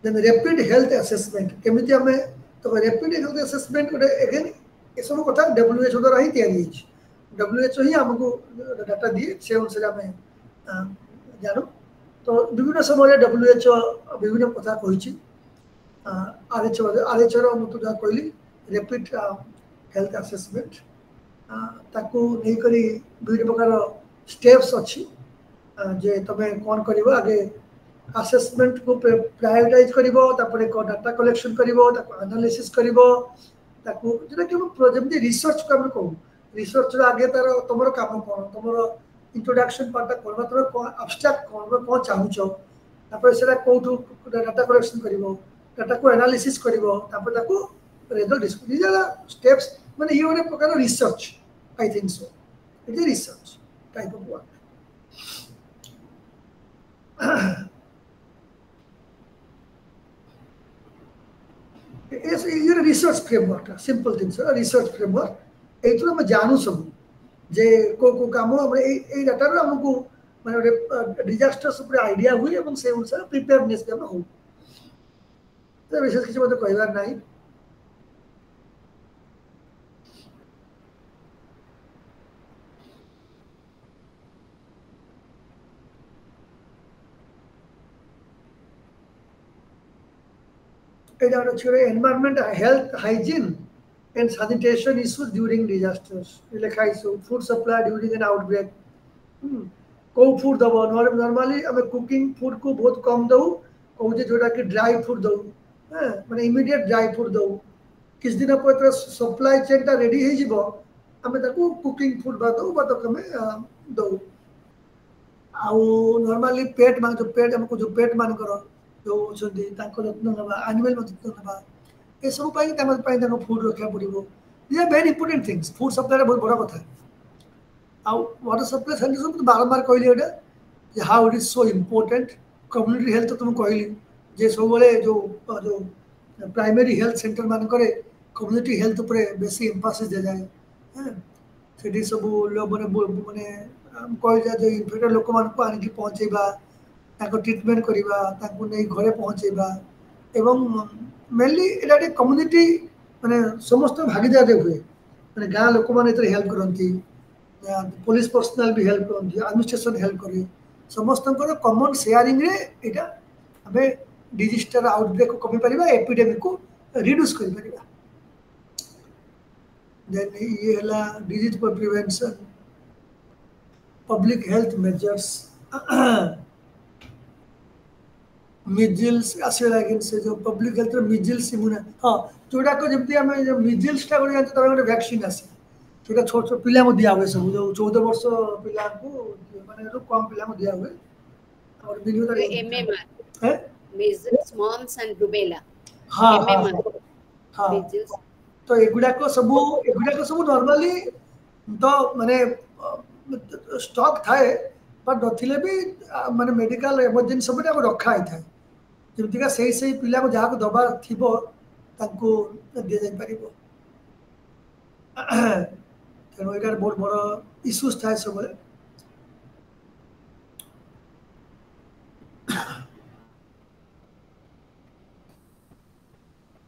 Then the rapid health assessment. केमिति हमें तो rapid health assessment again ये सब कथा WHO द्वारा ही तैयारी है. WHO ही हमको डाटा दिए से अनुसार हमें जानो. तो विभिन्न समय WHO विभिन्न कथा कहिछि. RH रो मुतु जा कहली rapid health assessment. ताको नहीं करी विभिन्न प्रकार स्टेप्स अछि जे तमे कोन करिवो आगे असेसमेंट को प्रायोरिटाइज करिवो तापर को डाटा कलेक्शन करिवो ताको एनालिसिस करिवो ताको जेटा कि प्रोजेक्ट रिसर्च को हम कहू रिसर्च रो आगे तार तमरो काम कोन तमरो इंट्रोडक्शन पार्ट कोन तमरो एब्स्ट्रैक्ट कोन चाहू छ तापर सेटा कोठू डाटा कलेक्शन करिवो डाटा को एनालिसिस करिवो तापर ताको result discuss these are steps माने ये ओने प्रकार research I think so it is research type of work It's a research framework, simple things, a research framework. एथु हम जानू सब जे को काम हमरे ए डाटा रो हमको माने डिजास्टर्स ऊपर आईडिया हुई एवं से अनुसार प्रिपेयरनेस हम हो तो विशेष किसी मते कहबार नाही environment, health, hygiene, and sanitation issues during disasters. Food supply during an outbreak. को फूड दबो नॉर्मली हमें कुकिंग फूड को बहुत कम दो को जे जोटा कि ड्राई फूड दो माने इमीडिएट ड्राई फूड दो किस दिन पर सप्लाई चेन ता रेडी हे जिवो हमें ताको कुकिंग फूड बा तो हमें दो आ नॉर्मली पेट मान हमको जो पेट मान करो जो छथि ताको जत्न नबा एनिमल जत्न नबा ए सब पाई ताको फूड रखा पड़िबो ये very important things food supply बहुत बड़ा कथा आ वाटर सप्लाई सैनिटेशन तो बारंबार कहली एटा how it is so important community health तुम कहली जे सब बेले जो प्राइमरी हेल्थ सेंटर मान करे कम्युनिटी हेल्थ ऊपर बेसी एम्फासिस दे जाए हैं सेठी सब लोग माने कह जा जे इन्फेक्टेड लोक मान को आनि पहुंचेबा ताको ट्रीटमेंट करिबा ताको नै घरे पहुंचेबा एवं मेनली एटा कम्युनिटी माने समस्त भागीदारी हुए माने गां लोक मान एतरे हेल्प करंती पुलिस पर्सनल भी हेल्प करंती एडमिनिस्ट्रेशन हेल्प करे समस्त कॉमन शेयरिंग रे एटा हमें डिजास्टर आउटब्रेक को कमी परिबा एपिडेमिक को रिड्यूस करि परिबा देन ये हला disease prevention public health measures measles आसे लागिन से जो पब्लिक हेल्थ रे मिजिल्स इम्यून हां जोडा को जमती हमें जो मिजिल्स ता को जानते त वैक्सीन आसे छोटा छोट पिला को दिया हुए सब जो 14 वर्ष पिला को माने जो कम पिला को दिया हुए और बिल्कुल एमएमआर है measles mumps and rubella हां एमएमआर हां measles तो एगुडा को सब नॉर्मली तो माने स्टॉक थाए पर नथिले भी माने मेडिकल इमरजेंसी सबटा को रखा ही थाए जेमतिका सही पिला को जहा को दबा थिबो ताको दे जाई परिबो तेनो एटार बहुत बड़ इश्यूज थाए सब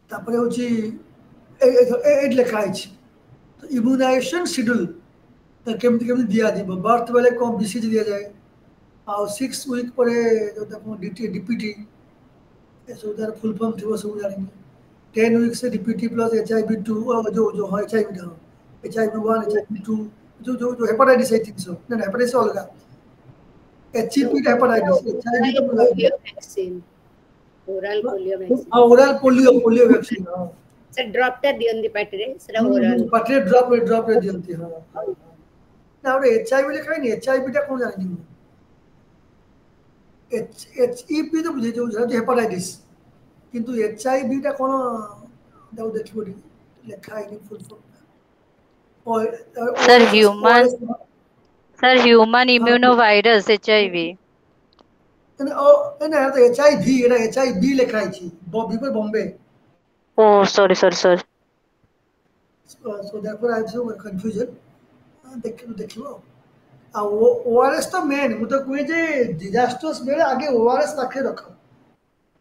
तापरे होची एट लिखा है तो इम्यूनाइजेशन शेड्यूल केमती दिया दिबो बर्थ बेले कम बीसीजी दिया जाए आ 6 वीक परे जो तको DPT eso dar full form थियो सब जानेंगे 10 वीक से डीपीटी प्लस HIV2 जो है HIV था HIV1 HIV2 जो हेपेटाइटिस आई थिंक सो ना हेपेटाइटिस अलगा एचपी हेपेटाइटिस HIV तो vaccine oral polio vaccine oral polio vaccine हां से ड्रॉपटा दियंती पाटरे सेरा ओरल पाटरे ड्रॉप रे दियंती हां ना और एचआईवी लिखा नहीं एचआईवी टा कोन जानि HEP तो बुझे जो हेपाटाइटिस किंतु HIV टा कोन दाउ देखिबो लेखा है फुल फॉर्म और सर ORS ह्यूमन हाँ इम्यूनोवायरस HIV ना तो HIV लिखा है before Bombay oh sorry sir so therefore I have some confusion देखिबो आ ORS तो मेन मु तो कहे जे डिजास्टर्स बेले आगे ORS पाखे रख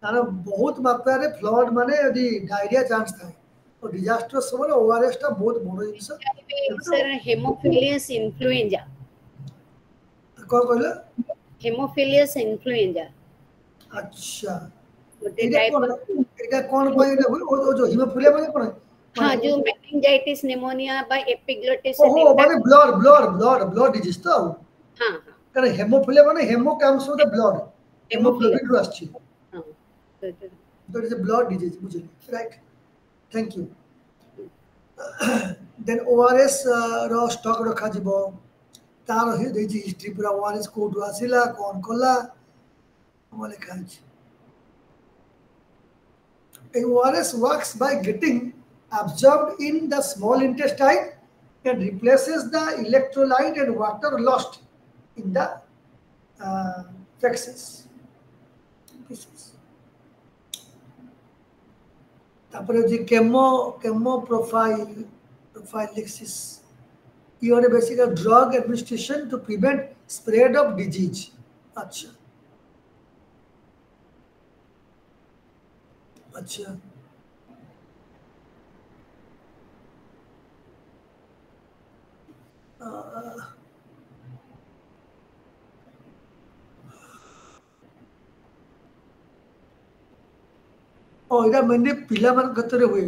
कारण बहुत मात्रा रे फ्लड माने यदि डायरिया चांस थाए और डिजास्टर समय ORS टा बहुत बड़ जिंस सर हेमोफिलियस इन्फ्लुएंजा कौन कहले हेमोफिलियस इन्फ्लुएंजा अच्छा गोटे टाइप एटा कौन पाई ओ जो हीमोफिलिया माने कोन हाँ जो मेनिंजाइटिस निमोनिया बा एपिग्लोटिस ओहो माने ब्लड डिजीज तो हाँ कारण हेमोफिलिया माने haemo comes from the blood haemoglobin रु आछि हाँ that is a blood disease बुझली right thank you then ORS रो स्टॉक रखा जिवो तार हे देछि हिस्ट्री पूरा ORS कोड आसिला कोन कोला हम लिखा अछि a ORS works by getting absorbed in the small intestine and replaces the electrolyte and water lost in the feces तापर जे chemo prophylaxis you are basically a drug administration to prevent spread of disease अच्छा और इधर मैंने पिला मन खतरे हुए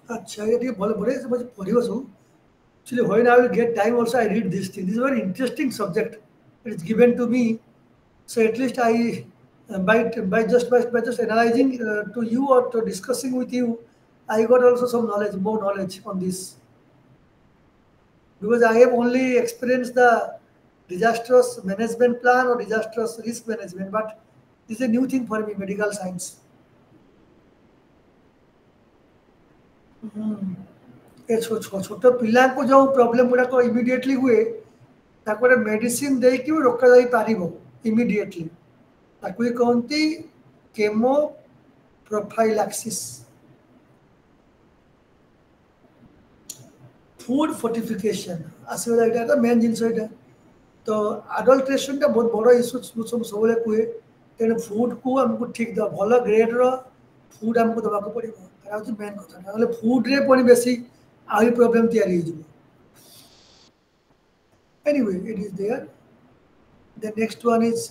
अच्छा ये भले बड़े समझ पढ़िबो सब actually when I will get time also I read this thing. This is a very interesting subject. It is given to me, so at least I by just analyzing to you or to discussing with you, I got also some knowledge, more knowledge on this. Because I have only experienced the disastrous management plan or disastrous risk management, but this is a new thing for me, medical science. छोट पिला को जो problem गुड़ा को immediately हुए ताको medicine दे कि रोका जाई पारिबो इमीडिएटली ताको कहंती केमो प्रोफाइलैक्सिस फूड फोर्टिफिकेशन आसे एटा मेन जिंस एटा तो अडल्ट्रेशन टा बहुत बड़ इशू सब सबले कुए तेन फूड को हमको ठीक द भलो ग्रेड रो फूड हमको दबा को पड़िबो तारा जो मेन कथा नाले फूड रे पनी बेसी आई प्रॉब्लम तैयारी हो जिवो anyway it is there the next one is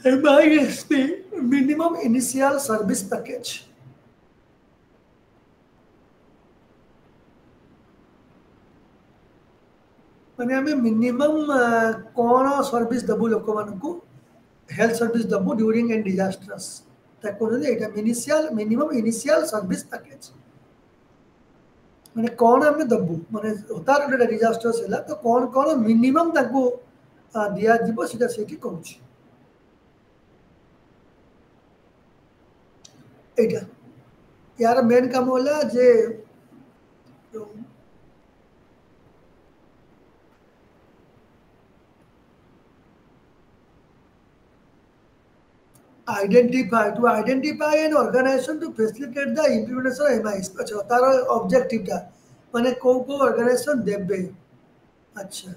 MISP minimum initial service package माने हमें मिनिमम कौन सर्विस दबु लोक मानकू हेल्थ सर्विस दबु ड्यूरिंग एंड डिजास्टर्स ताको ने एटा मिनिमम इनिशियल सर्विस पैकेज माने कौन हमें दबु माने होता रे डिजास्टर्स हैला तो कौन मिनिमम ताको दिया जिवो सीधा सेठी कहूची एटा यार मेन काम होला जे identify an organization to facilitate the implementation of MIS अच्छा तारा ऑब्जेक्टिव था माने को ऑर्गेनाइजेशन देबे अच्छा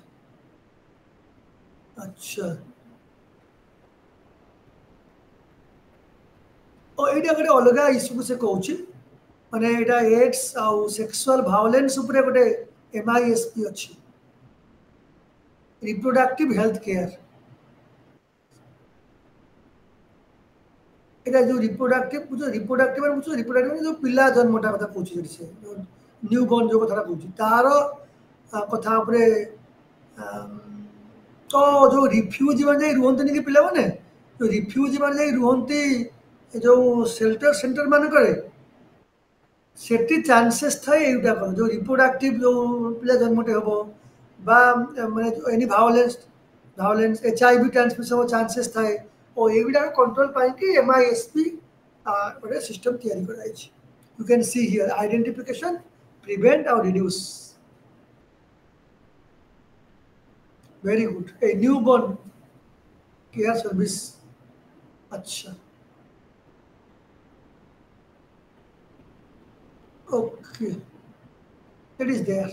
ओ एटा गटे अलगा इशू से कहूची माने एटा एड्स आ सेक्सुअल वायलेंस ऊपर गटे MISP अछि रिप्रोडक्टिव हेल्थ केयर एटा जो रिप्रोडक्टिव जो पिला जन्मटा कथा पूछी से न्यू बॉर्न जो कथा पूछी तार कथा ऊपर तो जो रिफ्यूजी माने रुहंतनी के पिला माने जो रिफ्यूजी माने रुहंती जो शेल्टर सेंटर मान करे सेठी चांसेस थाए एटा कर जो रिप्रोडक्टिव जो पिला जन्मटे हबो बा माने एनी भायोलेंस एचआईवी ट्रांसमिशन चांसेस थाए ओ एविडा कंट्रोल पाई कि एमआईएसपी बड़े सिस्टम तैयारी कराई छी you can see here identification prevent और रिड्यूस वेरी गुड ए न्यूबॉर्न केयर सर्विस अच्छा okay it is there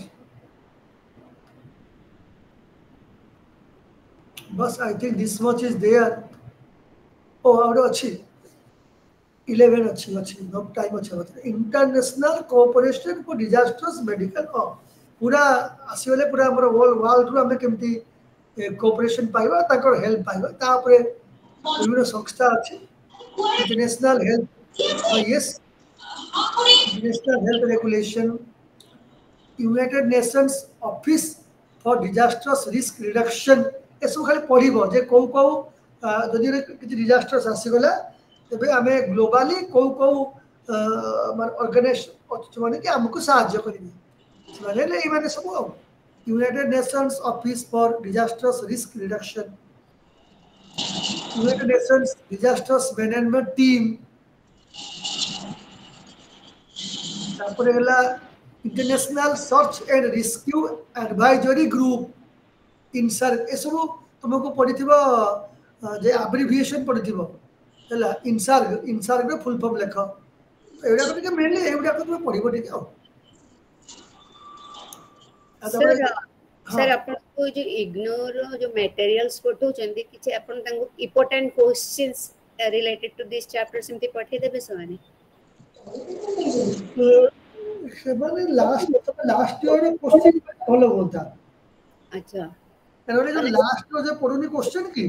बस I think this much is there oh और अच्छी 11 अच्छी no time अच्छा बता international cooperation for disasters medical पूरा आसीले पूरा हमर वर्ल्ड रो हम केमती कोऑपरेशन पाइबा ताकर हेल्प पाइबा तापरे विभिन्न संस्था अछि international health yes International Health Regulation, United Nations Office for Disasters Risk Reduction ए सब खाली पढ़िबो जे को जदि किछि डिजास्टर्स आसीगला तबे आमे ग्लोबली को ऑर्गेनाइजेशन माने कि हमको सहायता करिबे माने ले माने सब United Nations office for disasters risk reduction United Nations disasters management team तापर हला international search and rescue advisory group इनसर ए सब तुमको पढ़िथिबो जे एब्रिविएशन पढ़िथिबो हला इनसर रे फुल फॉर्म लेख एडा के मेनली एडा को तुम पढ़िबो ठीक है सर अपन को जो इग्नोर जो मटेरियल्स पठो चंदी कि अपन तंगो important questions related to this chapter simply पठे देबे सवानी सेबने लास्ट ईयर क्वेश्चन फॉलो होता अच्छा एनोले जो लास्ट ईयर जो पढुनी क्वेश्चन की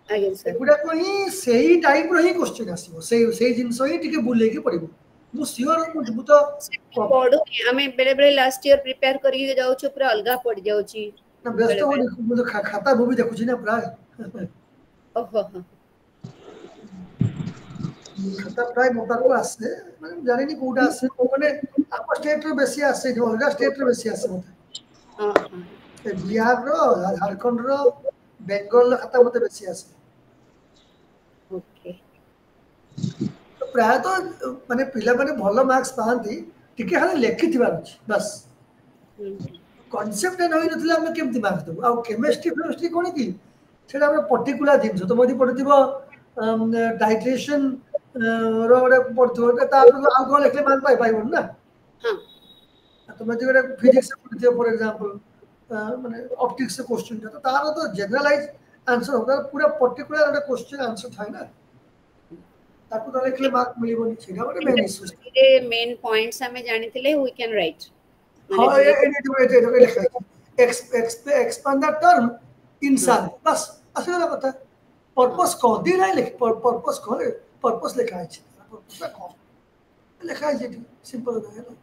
आगे सर पुरा कोही सेही टाइप रो ही क्वेश्चन आसीबो सेही जिंस ही टिके बुले की पड़िबो मु सियोर मु तो पढो हमें बेले बेले लास्ट ईयर प्रिपेयर करी जाउ छु पूरा अलगा पड़ जाउ छी ना व्यस्त हो मु तो खाता वो भी देखु छी ना प्राय ओहो खाता प्राय मोटा को आसे माने जानि नि कोडा आसे माने आप स्टेट रो बेसी आसे जो अलगा स्टेट रो बेसी आसे मते हां हां बिहार रो झारखंड रो बेंगल रो खाता मते बेसी आसे ओके तो प्राय तो माने पिला माने भलो मार्क्स पांती टिके खाली लेखिथिबार अछि बस कांसेप्ट नै नथिला हम केमति मार्क्स दबो आ केमिस्ट्री कोन की सेटा हम पर्टिकुलर जिंस तो मोदी पढिथिबो डाइट्रेशन रोडे पढथो ता आ को लेखले मान पाइबो ना हां तो मते गोटे फिजिक्स पढिथिबो फॉर एग्जांपल माने ऑप्टिक्स क्वेश्चन तो तार तो जनरलाइज आंसर होगा पूरा पर्टिकुलर गोटे क्वेश्चन आंसर थाय ना ताको तो लेखले मार्क मिलिबो नि छिना गोटे मेन इश्यू रे मेन पॉइंट्स हमें जानिथिले वी कैन राइट हां ये लिखा एक्सपांड द टर्म इंसान बस असला कथा पर्पस को दी नहीं लिख पर्पस को पर्पस लिखा है पर्पस को लिखा है सिंपल है ना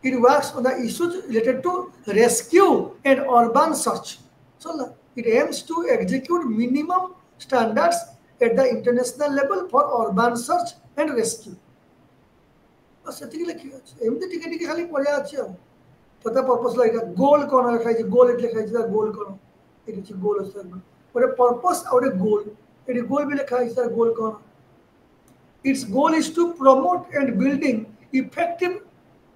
it works on the issues related to rescue and urban search so it aims to execute minimum standards at the international level for urban search and rescue बस एतिक लिखि अछि एमते टिके टिके खाली पढिया अछि पता पर्पस लाइक गोल कोन लिखा है गोल लिखा है गोल कोन it goal is but a purpose or a goal it goal will is a goal its goal is to promote and building effective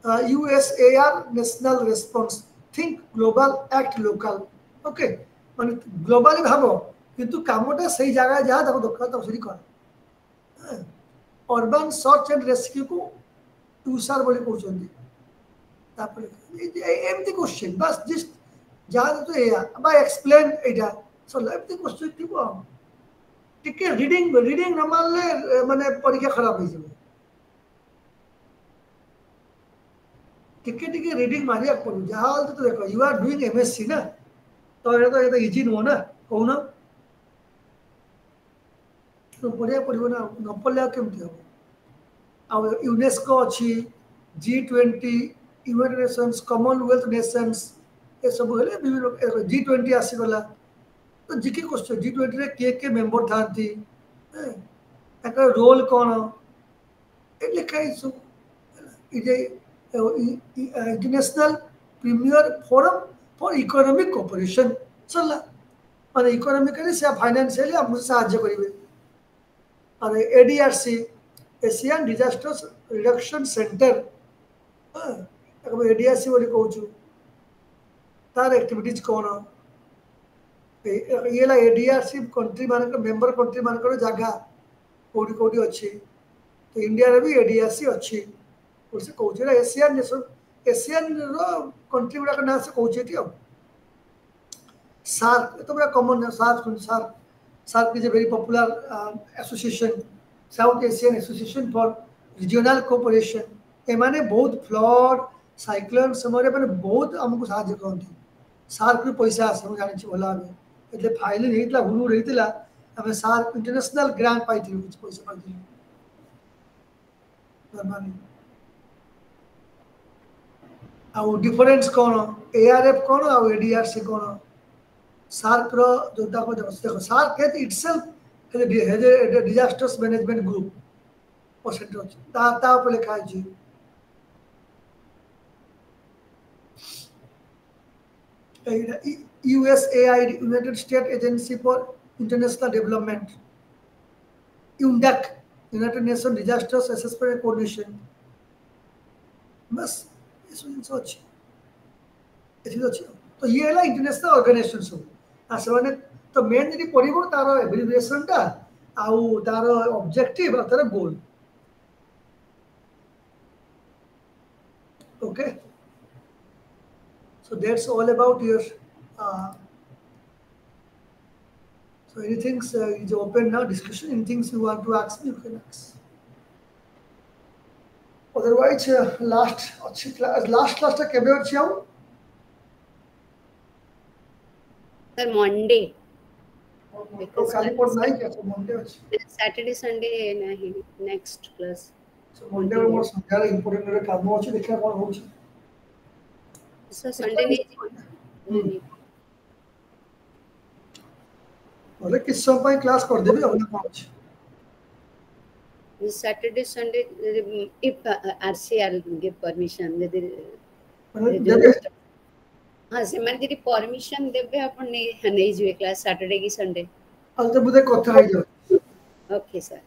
USAR national response think global act local okay माने globally भाबो किंतु कामटा सही जगह जा ताको दखा त सही कर अर्बन सर्च एंड रेस्क्यू को टूसर बोली कहउछंदी तापर एमती क्वेश्चन बस जस्ट जहाँ तो ये अब explain Etah so life the question थिबो टिके रीडिंग न मानले माने परीक्षा खराब हो जाबो टिके रीडिंग मारिया पड़ो जहाँ तो देखो यू आर डूइंग एमएससी ना तो ये तो इजी नो ना कहू ना तो पढ़िया पड़ो ना न पढ़ले केमती हो आ यूनेस्को अछि G20 United Nations Commonwealth Nations ये सब हेले विभिन्न G20 आसी गला तो जीके क्वेश्चन G20 रे के मेंबर थांती एकर रोल कोन लिखा है सब it is international premier forum for economic cooperation चला माने इकोनॉमिकली से फाइनेंशियली हमसे साहाय्य करिवे और एडीआरसी एशियन डिजास्टर रिडक्शन सेंटर अब एडीआरसी बोली कहू छु तार एक्टिविटीज कोन ये ला एडीआरसी कंट्री मान मेंबर कंट्री मान जगह कोडी कोडी अच्छी तो इंडिया रे भी एडीआरसी अच्छी उसे कहू छु एशियन नेशन एशियन रो कंट्री गुडा ना से कहू छी अब SAARC तो बड़ा कॉमन है SAARC is a very popular association South Asian Association for Regional Cooperation ए माने बहुत फ्लड साइक्लोन समय माने बहुत हमको साहाय्य करते SAARC रे पैसा आसे हम जानि छी भला हबे એટલે फाइल हेतला हुनु रहितला हमें SAARC इंटरनेशनल ग्रांट पाइथिलु पैसा पाइथिलु माने आ डिफरेंस कोन एआरएफ कोन आ एडीआरसी कोन SAARC रो जोटा को देखो SAARC है itself has a disasters management group percentage ता पे लिखा है जी USAID United States Agency for International Development UNDAC United Nations Disasters Assessment and Coordination बस इसमें सोच तो ये है इंटरनेशनल ऑर्गेनाइजेशन सब आसवाने तो मेन जदी पडिबो तार एब्रिविएशन टा आउ तार ऑब्जेक्टिव तार goal okay so that's all about your so anything is open now discussion anything you want to ask me you can ask otherwise last class ta kebe अछि हम सर मंडे तो खाली पर नहीं क्या तो मंडे अछि सैटरडे संडे नहीं नेक्स्ट क्लास सो मंडे में मोर संध्यारे इंपोर्टेंट रे काम अछि देखा कोन होछि सर संडे नहीं बोले किस समय क्लास कर देबे अपना कोन अछि Saturday Sunday if RCR give permission देबे हाँ से मैंने तेरी परमिशन देबे अपन नहीं जुए क्लास सैटरडे की संडे आज तो बुदे कथा आइ जाओ ओके सर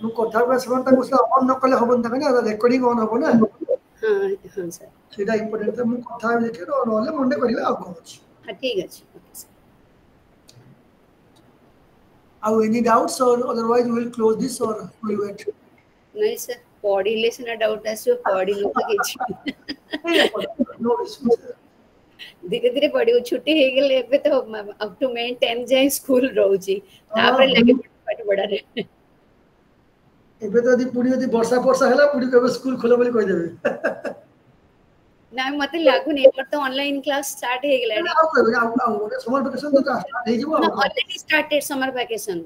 मु कथा बस मन तक उसला ऑन न कले हबन तक ना रिकॉर्डिंग ऑन हबो ना हां हां सर सेटा इंपोर्टेंट है मु कथा लेके नले मंडे करिवे आ कोन अछि हां ठीक अछि okay sir Have any doubts or otherwise we will close this or we will wait? नहीं सर पढ़िले सिना डाउट आसो पढ़िलो तो किछ No issues. धीरे धीरे पढ़ियो छुट्टी हे गेले एबे तो अप टू मे 10 जाय स्कूल रहउची तापर लागे पाठ पढ़ा रे एबे तो यदि पुडी यदि वर्षा हैला पुडी केबे स्कूल खोले बोली कहि देबे ना मते लागु नै पर तो ऑनलाइन क्लास स्टार्ट हे गेला आउ समर वेकेशन तो स्टार्ट हे जिवो ऑलरेडी स्टार्टेड समर वेकेशन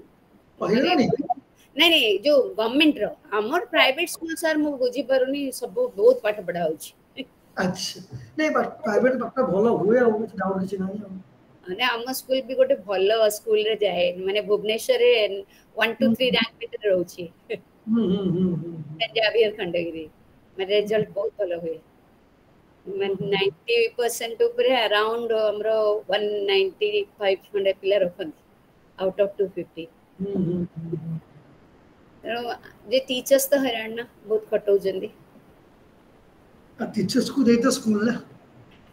पहिले नहीं नहीं जो गवर्नमेंट रो हमर प्राइवेट स्कूल सर मु बुझी परुनी सब बहुत पाठ पढ़ा होची अच्छा नहीं बट प्राइवेट पाठ भलो हुए आ कुछ डाउट अछि नहीं ने हम स्कूल भी गोटे भलो स्कूल रे जाए माने भुवनेश्वर रे 1 2 3 रैंक भीतर रहउची पंजाबियर खंडगिरी मेरे रिजल्ट बहुत भलो हुए 90% ऊपर अराउंड हमरो 195 खंडे पिला रखन आउट ऑफ 250 जे टीचर्स तो हैरान ना बहुत कटौ जल्दी टीचर्स को देते स्कूल ना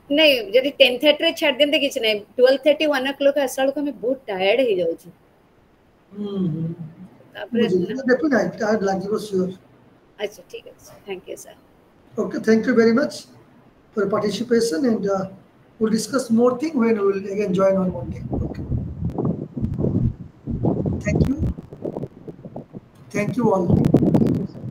नहीं जदी 10:30 रे छाड़ देंते किछ नहीं 12:30 1 o'clock आसाल को मैं बहुत टायर्ड हे जाउ छी तापर देखो ना टायर्ड लागिबो श्योर अच्छा ठीक है thank you sir Okay, thank you very much for your participation, and we'll discuss more thing when we will again join on Monday. Okay. Thank you all. Thank you, sir.